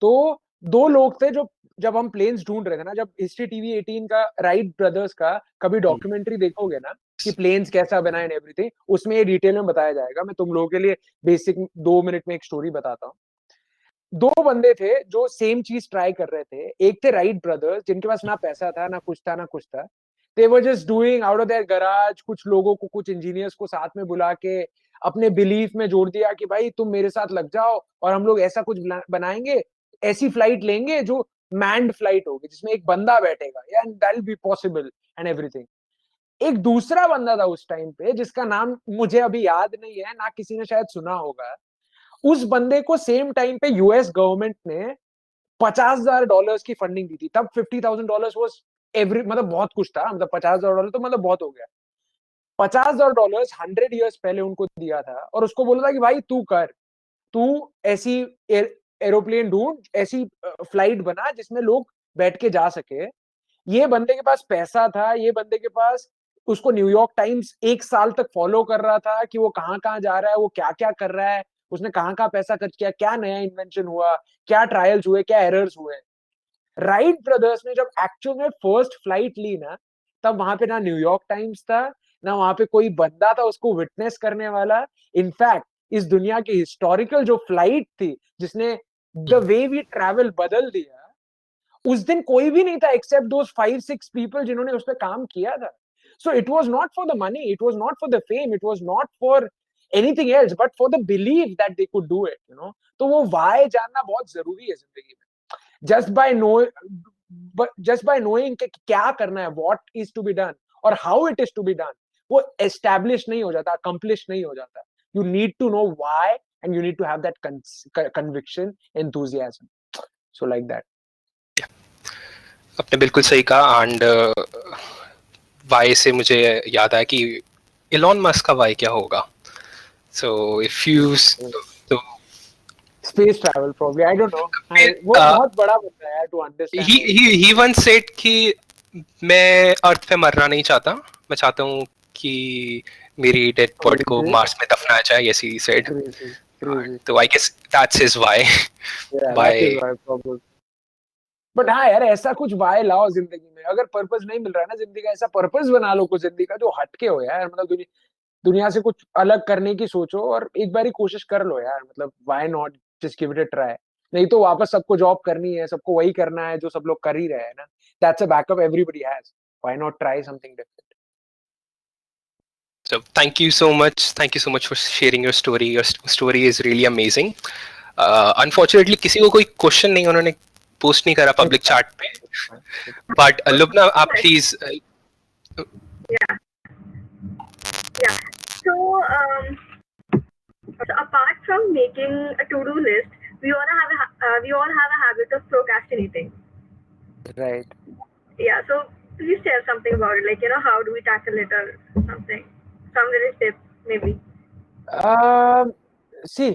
तो दो लोग थे जो, जब हम प्लेन्स ढूंढ रहे थे ना, जब हिस्ट्री टीवी 18 का, राइट ब्रदर्स का कभी डॉक्यूमेंट्री देखोगे ना कि प्लेन्स कैसा बना एंड एवरीथिंग, उसमें ये डिटेल में बताया जाएगा। मैं तुम लोगों के लिए बेसिक 2 मिनट में एक स्टोरी बताता हूँ। दो बंदे थे जो सेम चीज ट्राई कर रहे थे। एक थे राइट ब्रदर्स, जिनके पास ना पैसा था, ना कुछ था, ना कुछ था। They were just doing out of their garage, कुछ लोगों को, कुछ इंजीनियर्स को साथ में बुला के अपने बिलीफ में जोड़ दिया कि भाई तुम मेरे साथ लग जाओ और हम लोग ऐसा कुछ बनाएंगे, ऐसी फ्लाइट लेंगे जो मैन्ड फ्लाइट होगी, जिसमें एक बंदा बैठेगा, and that will be possible and everything. एक दूसरा बंदा था उस टाइम पे, जिसका नाम मुझे अभी याद नहीं है, ना किसी ने शायद सुना होगा। उस बंदे को सेम टाइम पे यूएस गवर्नमेंट ने $50,000 की फंडिंग दी थी। तब $50,000 वॉज एवरी, मतलब बहुत कुछ था, मतलब $50,000 तो मतलब बहुत हो गया। $50,000 100 years पहले उनको दिया था, और उसको बोला था कि भाई तू कर, तू ऐसी एरोप्लेन ढूंढ, ऐसी फ्लाइट बना जिसमें लोग बैठ के जा सके। ये बंदे के पास पैसा था, ये बंदे के पास, उसको न्यूयॉर्क टाइम्स 1 साल तक फॉलो कर रहा था कि वो कहाँ कहाँ जा रहा है, वो क्या क्या कर रहा है, उसने कहाँ कहाँ पैसा खर्च किया, क्या नया इन्वेंशन हुआ, क्या ट्रायल्स हुए, क्या एरर्स हुए। राइट ब्रदर्स ने जब एक्चुअल में फर्स्ट फ्लाइट ली ना, तब वहां पे ना न्यूयॉर्क टाइम्स था, ना वहां पे कोई बंदा था उसको विटनेस करने वाला। इनफैक्ट इस दुनिया की हिस्टोरिकल जो फ्लाइट थी, जिसने द वे वी ट्रैवल बदल दिया, उस दिन कोई भी नहीं था एक्सेप्ट दोस 5-6 पीपल जिन्होंने उस पर काम किया था। So it was not for the money, it was not for the fame, it was not for anything else, but for the believe that they could do it, तो वो वाई जानना बहुत जरूरी है जिंदगी में। Just by know just by knowing कि क्या करना है, what is to be done और how it is to be done, वो एस्टैब्लिश नहीं हो जाता, अकम्प्लिश नहीं हो जाता। You need to know why and you need to have that conviction, enthusiasm, so like that. आपने बिल्कुल सही कहा। एंड वाई से मुझे याद आया कि इलॉन मस्क का वाई क्या होगा। सो इफ यू तो space travel probably, I don't know. वो बहुत बड़ा बंदा है to understand. He once said कि मैं अर्थ पे मरना नहीं चाहता, मैं चाहता हूँ कि मेरी डेड बॉडी को मार्स में दफनाया जाए, यस ही सेड। तो I guess that's his why. Why. But हाँ यार, ऐसा कुछ वाई लाओ जिंदगी में। अगर पर्पस नहीं मिल रहा है ना जिंदगी का, ऐसा पर्पस बना लो कुछ जिंदगी का जो हटके हो यार, मतलब दुनिया से कुछ अलग करने की सोचो और एक बार ही कोशिश कर लो यार, मतलब why not just give it a try. नहीं तो वापस सबको जॉब करनी है, सबको वही करना है जो सब लोग कर ही रहे हैं ना। That's a backup everybody has, why not try something different. So thank you so much. Thank you so much for sharing your story. Your story is really amazing. Unfortunately, किसी को कोई क्वेश्चन नहीं उन्होंने पोस्ट नहीं करा public chat पे. But Lubna, आप please. Yeah. Yeah. So, so apart from making a to-do list, we all have a habit of procrastinating. Right. Yeah. So please tell something about it. Like, how do we tackle it or something? Some little tip maybe. See,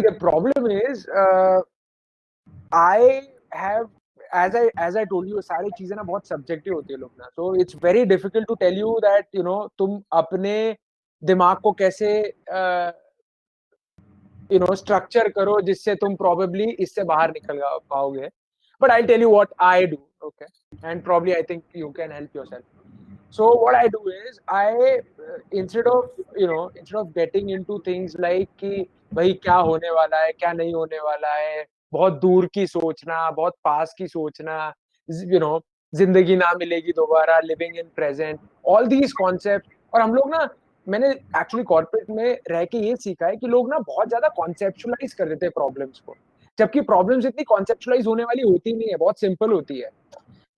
the problem is, I have, as I told you, सारी चीजें ना बहुत subjective होती है लोग ना, so it's very difficult to tell you that तुम अपने दिमाग को कैसे structure करो जिससे तुम probably इससे बाहर निकल पाओगे. But I'll tell you what I do, okay? And probably I think you can help yourself. So what I do is instead of getting into things like कि भाई क्या होने वाला है, क्या नहीं होने वाला है, बहुत दूर की सोचना, बहुत पास की सोचना, जिंदगी ना मिलेगी दोबारा, living in present, all these concept. और हम लोग ना, मैंने एक्चुअली कॉर्पोरेट में रह के ये सीखा है कि लोग ना बहुत ज्यादा कॉन्सेप्चुअलाइज कर देते हैं प्रॉब्लम्स को, जबकि प्रॉब्लम्स इतनी कॉन्सेप्चुअलाइज होने वाली होती नहीं है, बहुत सिंपल होती है.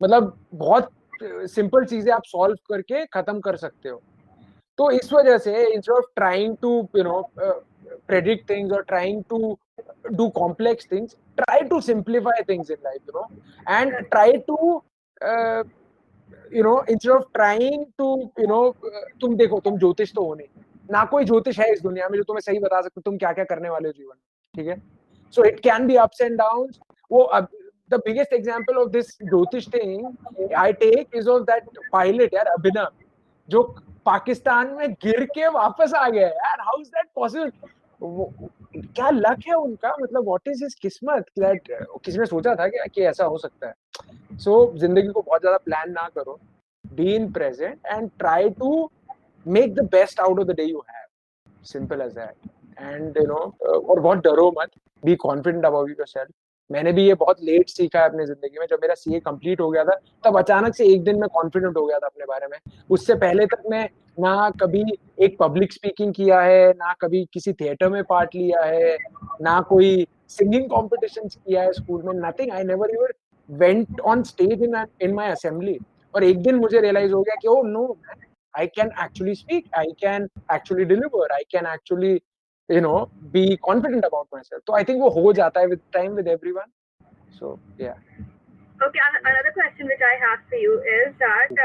मतलब बहुत सिंपल चीजें आप सॉल्व करके खत्म कर सकते हो. तो इस वजह से instead of trying to predict things or trying to do complex things, try to simplify things in life, and try to instead of trying to तुम देखो, तुम ज्योतिष तो हो नहीं ना, कोई ज्योतिष है इस दुनिया में जो तुम्हें सही बता सकते तुम क्या क्या करने वाले हो जीवन में, ठीक है. So it can be ups and downs. वो the biggest example of this Jyotish thing I take is of that pilot यार, अभिनव, जो पाकिस्तान में गिर के वापस आ गया यार. How is that possible? क्या लक है उनका, मतलब व्हाट इज हिज किस्मत दैट किसी ने सोचा था कि ऐसा हो सकता है. सो जिंदगी को बहुत ज्यादा प्लान ना करो, be in present and try to make the best out of the day you have, simple as that. And और बहुत डरो मत, बी कॉन्फिडेंट अबाउट योरसेल्फ. मैंने भी ये बहुत लेट सीखा है अपनी जिंदगी में. जब मेरा सीए कंप्लीट हो गया था तब अचानक से एक दिन में कॉन्फिडेंट हो गया था अपने बारे में. उससे पहले तक मैं ना कभी एक पब्लिक स्पीकिंग किया है, ना कभी किसी थिएटर में पार्ट लिया है, ना कोई सिंगिंग कॉम्पिटिशन्स किया है स्कूल में, nothing. I never even went on stage in my assembly. और एक दिन मुझे रियलाइज हो गया कि oh no man, I can actually speak, I can actually deliver, I can actually be confident about myself. So I think वो हो जाता है with time with everyone. So yeah. Okay, another question which I have for you is that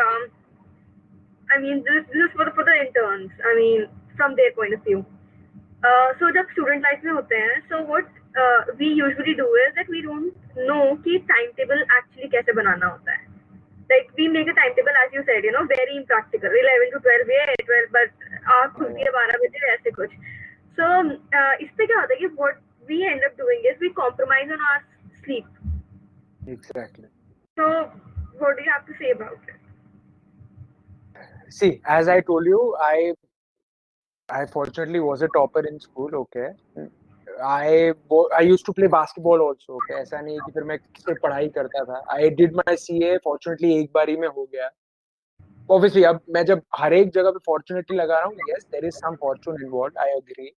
I mean this is for the interns. I mean from their point of view. So जब student life में होते हैं, so what we usually do is that we don't know कि timetable actually कैसे बनाना होता है. Like we make a timetable as you said, very impractical. 11 to 12 है, 12 but आँख खुलती है 12 बजे ऐसे कुछ. So इससे क्या होता है कि what we end up doing is we compromise on our sleep. Exactly. So what do you have to say about it? See, as I told you, I fortunately was a topper in school. Okay. I used to play basketball also. Okay. ऐसा नहीं कि फिर मैं सिर्फ पढ़ाई करता था. I did my CA. Fortunately एक बार ही में हो गया. Obviously अब मैं जब हर एक जगह पे fortunately लगा रहा हूँ, yes, there is some fortune involved. I agree.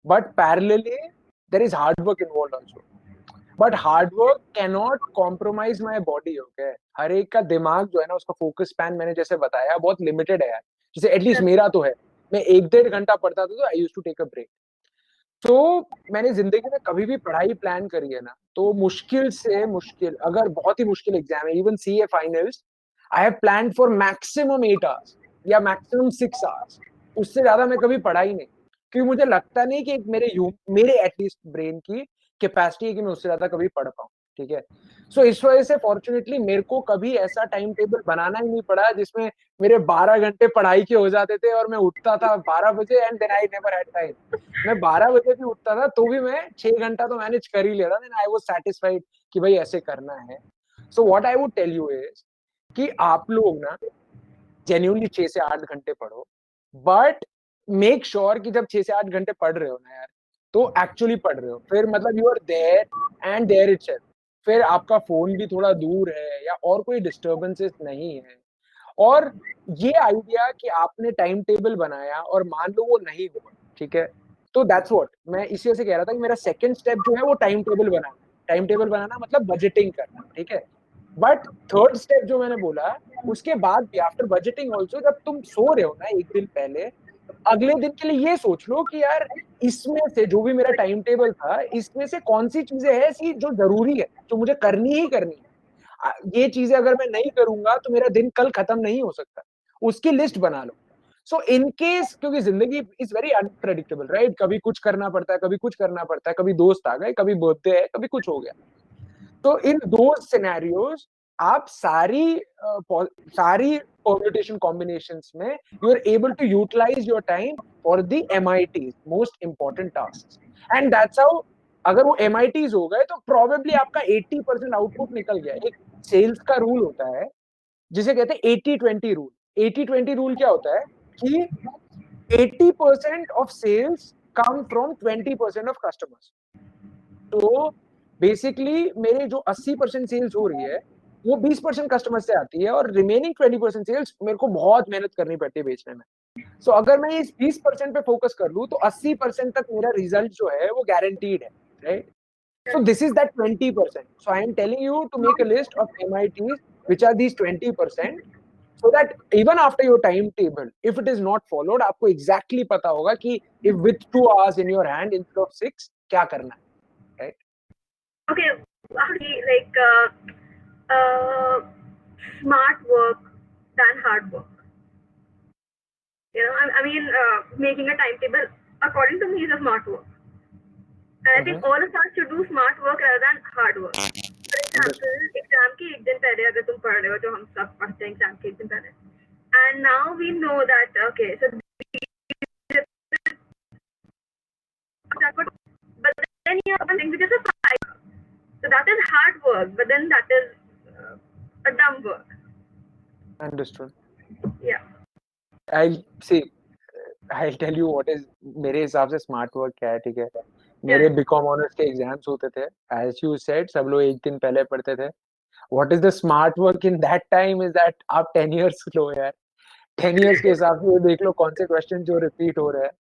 But parallelly, there is hard work involved also. But hard work cannot compromise my body. Okay. हर एक का दिमाग जो है ना, उसका फोकस स्पैन मैंने जैसे बताया बहुत लिमिटेड है यार. जैसे एटलीस्ट मेरा तो है. मैं 1-1.5 घंटा पढ़ता था तो I used to take a break. तो मैंने जिंदगी में कभी भी पढ़ाई प्लान करी है ना, तो मुश्किल से मुश्किल, अगर बहुत ही मुश्किल एग्जाम है, even CA finals, I have planned for maximum 8 hours या मैक्सिमम 6 आवर्स. उससे ज्यादा मैं कभी पढ़ा ही नहीं, क्योंकि मुझे लगता नहीं कि मेरे एटलीस्ट ब्रेन की कैपेसिटी है कि मैं उससे ज्यादा कभी पढ़ पाऊँ. ठीक है. सो इस वजह से फॉर्चुनेटली मेरे को कभी ऐसा टाइम टेबल बनाना ही नहीं पड़ा जिसमें मेरे 12 घंटे पढ़ाई के हो जाते थे और मैं उठता था 12 बजे and then I never had time. मैं 12 बजे भी उठता था तो भी मैं 6 घंटा तो मैनेज कर ही लेता. देन आई वाज सैटिस्फाइड कि भाई ऐसे करना है. So what I would tell you is कि आप लोग ना जेन्युइनली 6 से 8 घंटे पढ़ो, बट मेक श्योर कि जब 6 से 8 घंटे पढ़ रहे हो ना यार, तो एक्चुअली पढ़ रहे हो, फिर मतलब you are there and there itself, फिर आपका फोन भी थोड़ा दूर है या और कोई डिस्टर्बेंसेस नहीं है, और ये आइडिया कि आपने टाइम टेबल बनाया और मान लो वो नहीं हुआ, ठीक है, तो दैट्स व्हाट मैं इसी वजह से कह रहा था कि मेरा सेकंड स्टेप जो है वो टाइम टेबल बनाना, टाइम टेबल बनाना मतलब बजटिंग करना, ठीक है, बट थर्ड स्टेप जो मैंने बोला, उसके बाद भी आफ्टर बजटिंग ऑल्सो, जब तुम सो रहे हो ना एक दिन पहले, अगले दिन के लिए ये सोच लो कि यार इसमें से जो भी मेरा टाइम टेबल था, इसमें से कौन सी चीजें हैं ऐसी जो जरूरी है, जो मुझे करनी ही करनी है, ये चीजें अगर मैं नहीं करूंगा तो मेरा दिन कल खत्म नहीं हो सकता, उसकी लिस्ट बना लो। सो इन केस, क्योंकि जिंदगी इज वेरी अनप्रेडिक्टेबल, राइट, कभी कुछ करना पड़ता है, कभी कुछ करना पड़ता है, कभी दोस्त आ गए, कभी बर्थडे है, कभी कुछ हो गया, तो इन दो सिनेरियोज आप सारी परम्यूटेशन कॉम्बिनेशंस में you are able to utilize your time for the MITs, most important task, and that's how, अगर वो MITs हो गए तो प्रोबेबली आपका 80% आउटपुट निकल गया। एक सेल्स का रूल होता है जिसे कहते हैं 80-20 रूल। 80-20 रूल क्या होता है कि 80% of sales come from 20% of customers. तो बेसिकली मेरे जो 80% सेल्स हो रही है वो 20% कस्टमर से आती है, और रिमेनिंग 20% सेल्स मेरे को बहुत मेहनत करनी पड़ती है बेचने में। सो अगर मैं इस 20% पे फोकस कर लूं तो 80% तक मेरा रिजल्ट जो है वो गारंटीड है, right? So this is that 20%. So I am telling you to make a list of MITs which are these 20%, so that even after your timetable, if it is not followed, आपको exactly पता होगा कि if with 2 hours in your hand instead of 6 क्या करना है, right? Okay, like smart work than hard work. I mean, making a timetable according to me is a smart work. And I think all of us should do smart work rather than hard work. For example, exam के एक दिन पहले अगर तुम पढ़ रहे हो, जो हम सब पढ़ते हैं exam के एक दिन पहले, and now we know that okay, so but then you have something which is a five. So that is hard work, but then that is a dumb work. Understood. Yeah. I'll see. I'll tell you what is मेरे हिसाब से smart work क्या है, ठीक है? मेरे BCom honours के exams होते थे, as you said, सब लोग एक दिन पहले पढ़ते थे। What is the smart work in that time is that आप 10 years लो यार, 10 years के हिसाब से देख लो कौन से क्वेश्चन जो रिपीट हो रहे हैं।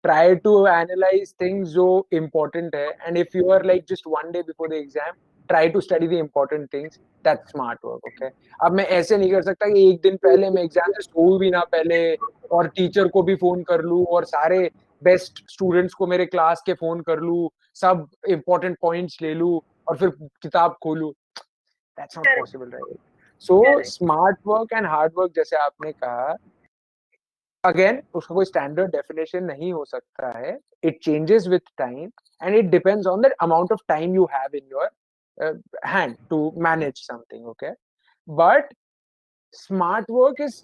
Try to analyze things जो important है, and if you are like just one day before the exam, try to study the important things. That's smart work, okay? अब मैं ऐसे नहीं कर सकता कि एक दिन पहले मैं एग्जाम से सो भी ना पहले, और टीचर को भी फोन कर लूं, और सारे बेस्ट स्टूडेंट्स को मेरे क्लास के फोन कर लूं, सब important points ले लूं, और फिर किताब खोलूं। That's not possible, right? So smart work and hard work, जैसे आपने कहा, अगेन उसका कोई स्टैंडर्ड डेफिनेशन नहीं हो सकता है, it changes with time, and it depends on the amount of time you have in your hand to manage something, okay? But smart work is,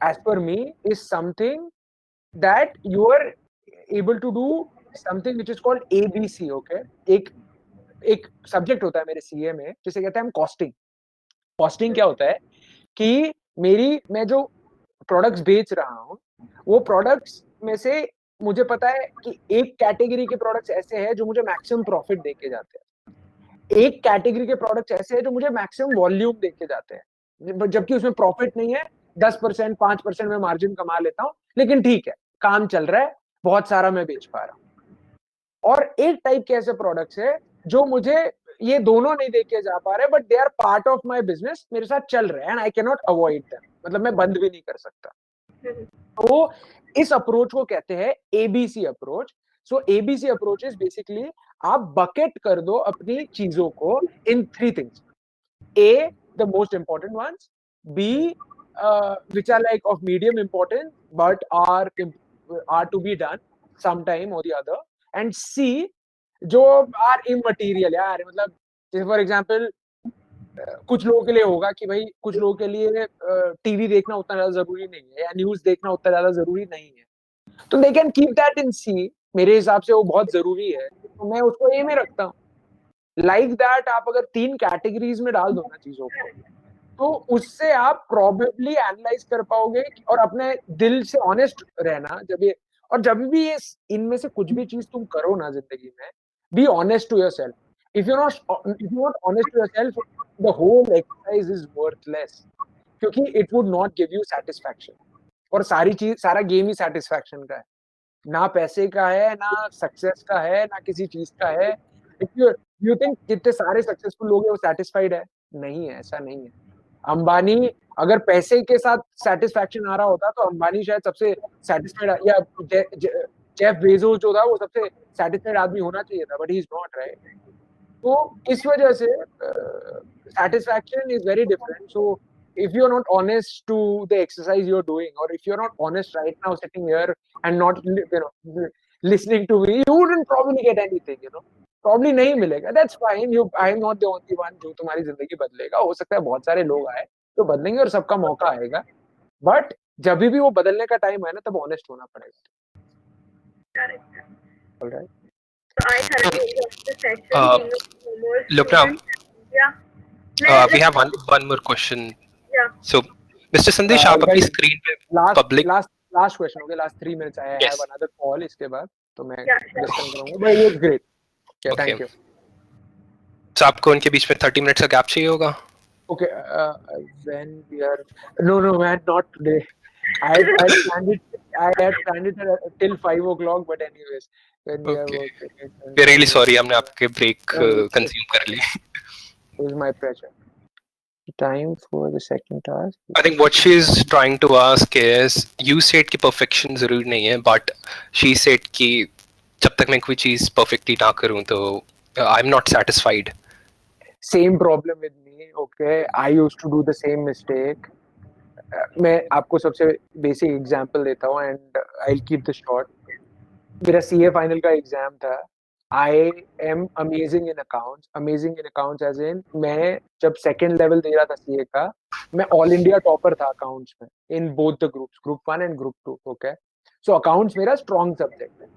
as per me, is something that you are able to do something which is called ABC, okay? एक subject होता है मेरे CA में जिसे कहते हैं हम costing. Costing क्या होता है कि मैं जो प्रोडक्ट्स बेच रहा हूँ, वो प्रोडक्ट्स में से मुझे पता है कि एक कैटेगरी के प्रोडक्ट्स ऐसे हैं जो मुझे मैक्सिमम प्रॉफिट देके जाते हैं, एक कैटेगरी के प्रोडक्ट्स ऐसे हैं जो मुझे मैक्सिमम वॉल्यूम देके जाते हैं, जबकि उसमें प्रॉफिट नहीं है, 10% 5% में मार्जिन कमा लेता हूँ, लेकिन ठीक है, काम चल रहा है, बहुत सारा मैं बेच पा रहा हूँ। और एक टाइप के ऐसे प्रोडक्ट्स है जो मुझे ये दोनों नहीं देके जा पा रहे, but they are part of my business, मेरे साथ चल रहे हैं, and I can not avoid them, मतलब मैं बंद भी नहीं कर सकता। तो इस अप्रोच को कहते हैं ABC approach. So ABC approach is basically आप बकेट कर दो अपनी चीजों को इन 3 things: A, the most important ones; B, which are like of medium importance but are to be done sometime or the other; and C, जो are immaterial यार, मतलब जैसे फॉर एग्जांपल कुछ लोगों के लिए होगा कि भाई कुछ लोगों के लिए टीवी देखना उतना ज्यादा जरूरी नहीं है, या न्यूज देखना उतना ज्यादा जरूरी नहीं है, तो they can keep that in C। मेरे हिसाब से वो बहुत जरूरी है, तो मैं उसको A में रखता हूँ। लाइक दैट आप अगर 3 कैटेगरीज में डाल दो ना चीजों को, तो उससे आप प्रोबेबली एनालाइज कर पाओगे और अपने दिल से ऑनेस्ट रहना जब भी ये इनमें से कुछ भी चीज तुम करो ना जिंदगी में, be honest to yourself. If you not honest to yourself, the whole exercise is worthless, क्योंकि it would not give you satisfaction. और सारा गेम ही सेटिस्फैक्शन का है, ना पैसे का है, ना सक्सेस का है, ना किसी चीज का है. इफ यू थिंक जितने सारे सक्सेसफुल लोग हैं वो सेटिस्फाइड है, नहीं है, ऐसा नहीं है. अंबानी, अगर पैसे के साथ सेटिस्फैक्शन आ रहा होता तो अंबानी शायद सबसे सेटिस्फाइड, या जेफ बेजोस जो था वो सबसे सेटिस्फाइड आदमी होना चाहिए था, but he is not, right. तो इस वजह से satisfaction is very different. So if you're not honest to the exercise you're doing, or if you're not honest right now sitting here and not listening to me, you wouldn't probably get anything, probably नहीं मिलेगा. That's fine. I am not the only one जो तुम्हारी जिंदगी बदलेगा. हो सकता है बहुत सारे लोग आए तो बदलेंगे और सबका मौका आएगा, बट जब भी वो बदलने का टाइम है ना, तब ऑनेस्ट होना पड़ेगा. Correct. All right. So I thoroughly enjoyed the session. Being a former Lupna, student. Yeah. we have one more question. Yeah. So, Mr. Sandesh, आप अपनी guys, स्क्रीन पे Last public question. Okay, last 3 minutes. I Yes. have another call इसके बाद, तो मैं Yeah, sure. Discuss करूंगा. But it was great. Yeah, Okay. thank you. तो आपको उनके बीच में 30 मिनट का गैप चाहिए होगा. Okay, when we are no man, not today. I had planned it till 5 o'clock, but anyways, when we are Okay. working, We're really sorry हमने आपके break No, consume कर ली. it was my pleasure. Time for the second task. I think what she's trying to ask is, you said कि perfection जरूरी नहीं है, but she said कि जब तक मैं कोई चीज perfectly ना करूं तो I'm not satisfied. Same problem with me. Okay, I used to do the same mistake. मैं आपको सबसे बेसिक एग्जांपल देता हूँ and I keep the short. मेरा सीए फाइनल का एग्जाम था. I am amazing in accounts as in, मैं जब सेकंड लेवल दे रहा था सीए का, मैं ऑल इंडिया टॉपर था अकाउंट्स में in both the groups, group 1 and group 2. Okay, so accounts मेरा स्ट्रॉन्ग सब्जेक्ट है.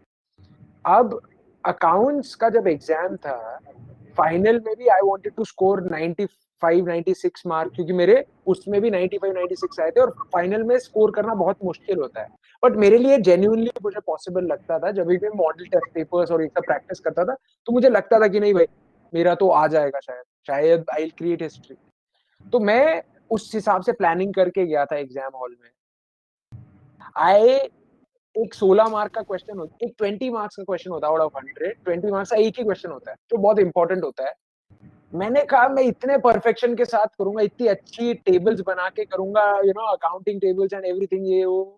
अब अकाउंट्स का जब एग्जाम था, फाइनल में भी I wanted to score 95-96 mark, क्योंकि मेरे उसमें भी 95-96 आए थे, और फाइनल में स्कोर करना बहुत मुश्किल होता है. बट मेरे लिए जेन्युइनली मुझे पॉसिबल लगता था. जब भी मैं मॉडल टेस्ट पेपर्स और ये सब प्रैक्टिस करता था, तो मुझे लगता था कि नहीं भाई, मेरा तो आ जाएगा, शायद आई विल क्रिएट हिस्ट्री. तो मैं उस हिसाब से प्लानिंग करके गया था एग्जाम हॉल में. एक 16 मार्क का क्वेश्चन होता है, एक 20 मार्क्स का क्वेश्चन होता है आउट ऑफ 100. 20 मार्क्स का एक ही क्वेश्चन होता है जो बहुत इंपॉर्टेंट होता है. मैंने कहा मैं इतने परफेक्शन के साथ करूंगा, इतनी अच्छी टेबल्स बना के करूंगा, अकाउंटिंग टेबल्स एंड एवरीथिंग, ये वो.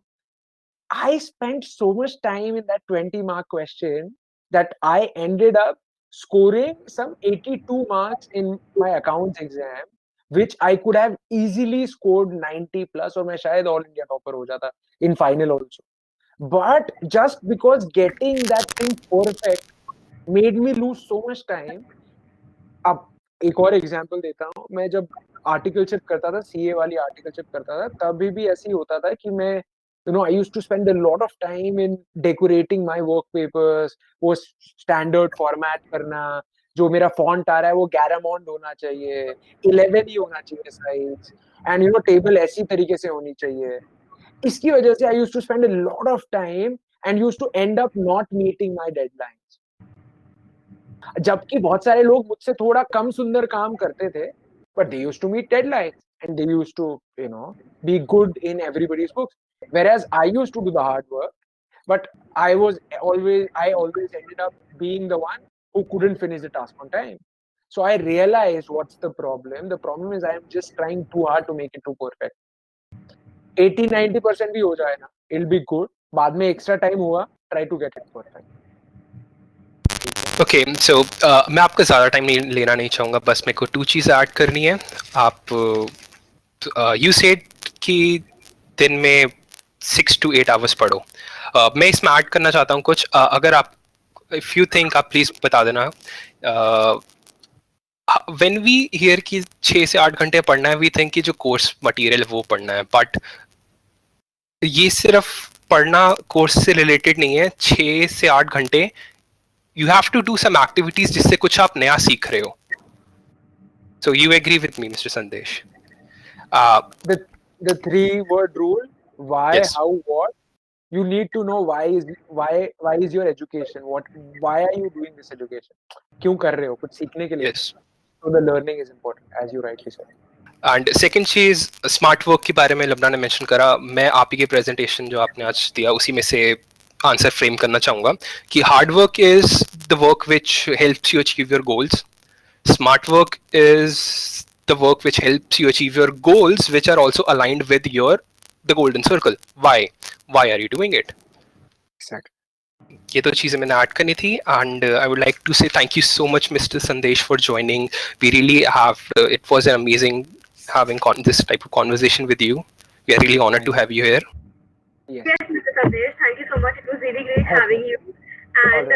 I spent so much time in that 20-mark question that I ended up scoring some 82 marks in my accounts exam, which I could have easily scored 90 plus, और मैं शायद all India topper हो जाता in final also. But just because getting that thing perfect made me lose so much time. अब एक और example देता हूँ. मैं जब आर्टिकलशिप करता था, सीए वाली आर्टिकलशिप करता था, तभी भी ऐसे ही होता था कि मैं I used to spend a lot of time in decorating my work papers, वो स्टैंडर्ड फॉर्मेट करना, जो मेरा फॉन्ट आ रहा है वो Garamond होना चाहिए, 11 ही होना चाहिए साइज, एंड टेबल ऐसी तरीके से होनी चाहिए. इसकी वजह से I used to spend a lot of time and used to end up not meeting my deadlines. जबकि बहुत सारे लोग मुझसे थोड़ा कम सुंदर काम करते थे, but they used to meet deadlines and they used to be good in everybody's books, whereas I used to do the hard work, but I always ended up being the one who couldn't finish the task on time. So I realized what's the problem. The problem is I am just trying too hard to make it too perfect. 80-90% भी हो जाए ना, it'll be good. बाद में extra time हुआ, try to get it perfect. Okay, so मैं आपका ज़्यादा टाइम लेना नहीं चाहूँगा, बस मेरे को 2 चीज़ें ऐड करनी है. आप यू सेड कि दिन में 6 to 8 आवर्स पढ़ो. मैं इसमें ऐड करना चाहता हूँ कुछ. अगर आप इफ़ यू थिंक, आप प्लीज़ बता देना. व्हेन वी हियर कि 6 से 8 घंटे पढ़ना है, वी थिंक कि जो कोर्स मटेरियल वो पढ़ना है, बट ये सिर्फ पढ़ना कोर्स से रिलेटेड नहीं है. 6 से 8 घंटे you have to do some activities जिससे कुछ आप नया सीख रहे हो. So you agree with me, Mr. Sandesh? The 3-word rule: why, Yes. how, what. You need to know why is your education, why are you doing this education, क्यों कर रहे हो, कुछ सीखने के लिए. Yes. So the learning is important, as you rightly said. And second चीज smart work के बारे में लबना ने मेंशन करा. मैं आप ही के प्रेजेंटेशन जो आपने आज दिया उसी में से आंसर फ्रेम करना चाहूंगा कि hard work is the work which helps you achieve your goals. Smart work is the work which helps you achieve your goals which are also aligned with your the golden circle. Why are you doing it? Exactly. ये तो चीज़ें मैंने add करनी थी. And I would like to say thank you so much mister Sandesh for joining. We really have it was an amazing having this type of conversation with you. We are really honored to have you here. Yes. Yes, Mr. Sandesh, thank you so much. It was really great having you. And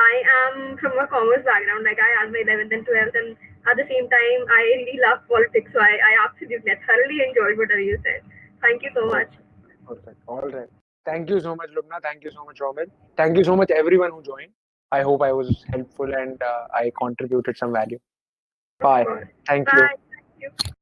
I am from a commerce background. Like I had my 11th and 12th, and at the same time, I really love politics. So I absolutely thoroughly enjoyed whatever you said. Thank you so much. Perfect. All right. Thank you so much, Lubna. Thank you so much, Robin. Thank you so much, everyone who joined. I hope I was helpful and I contributed some value. Bye. Of course. Thank you. Bye. Thank you.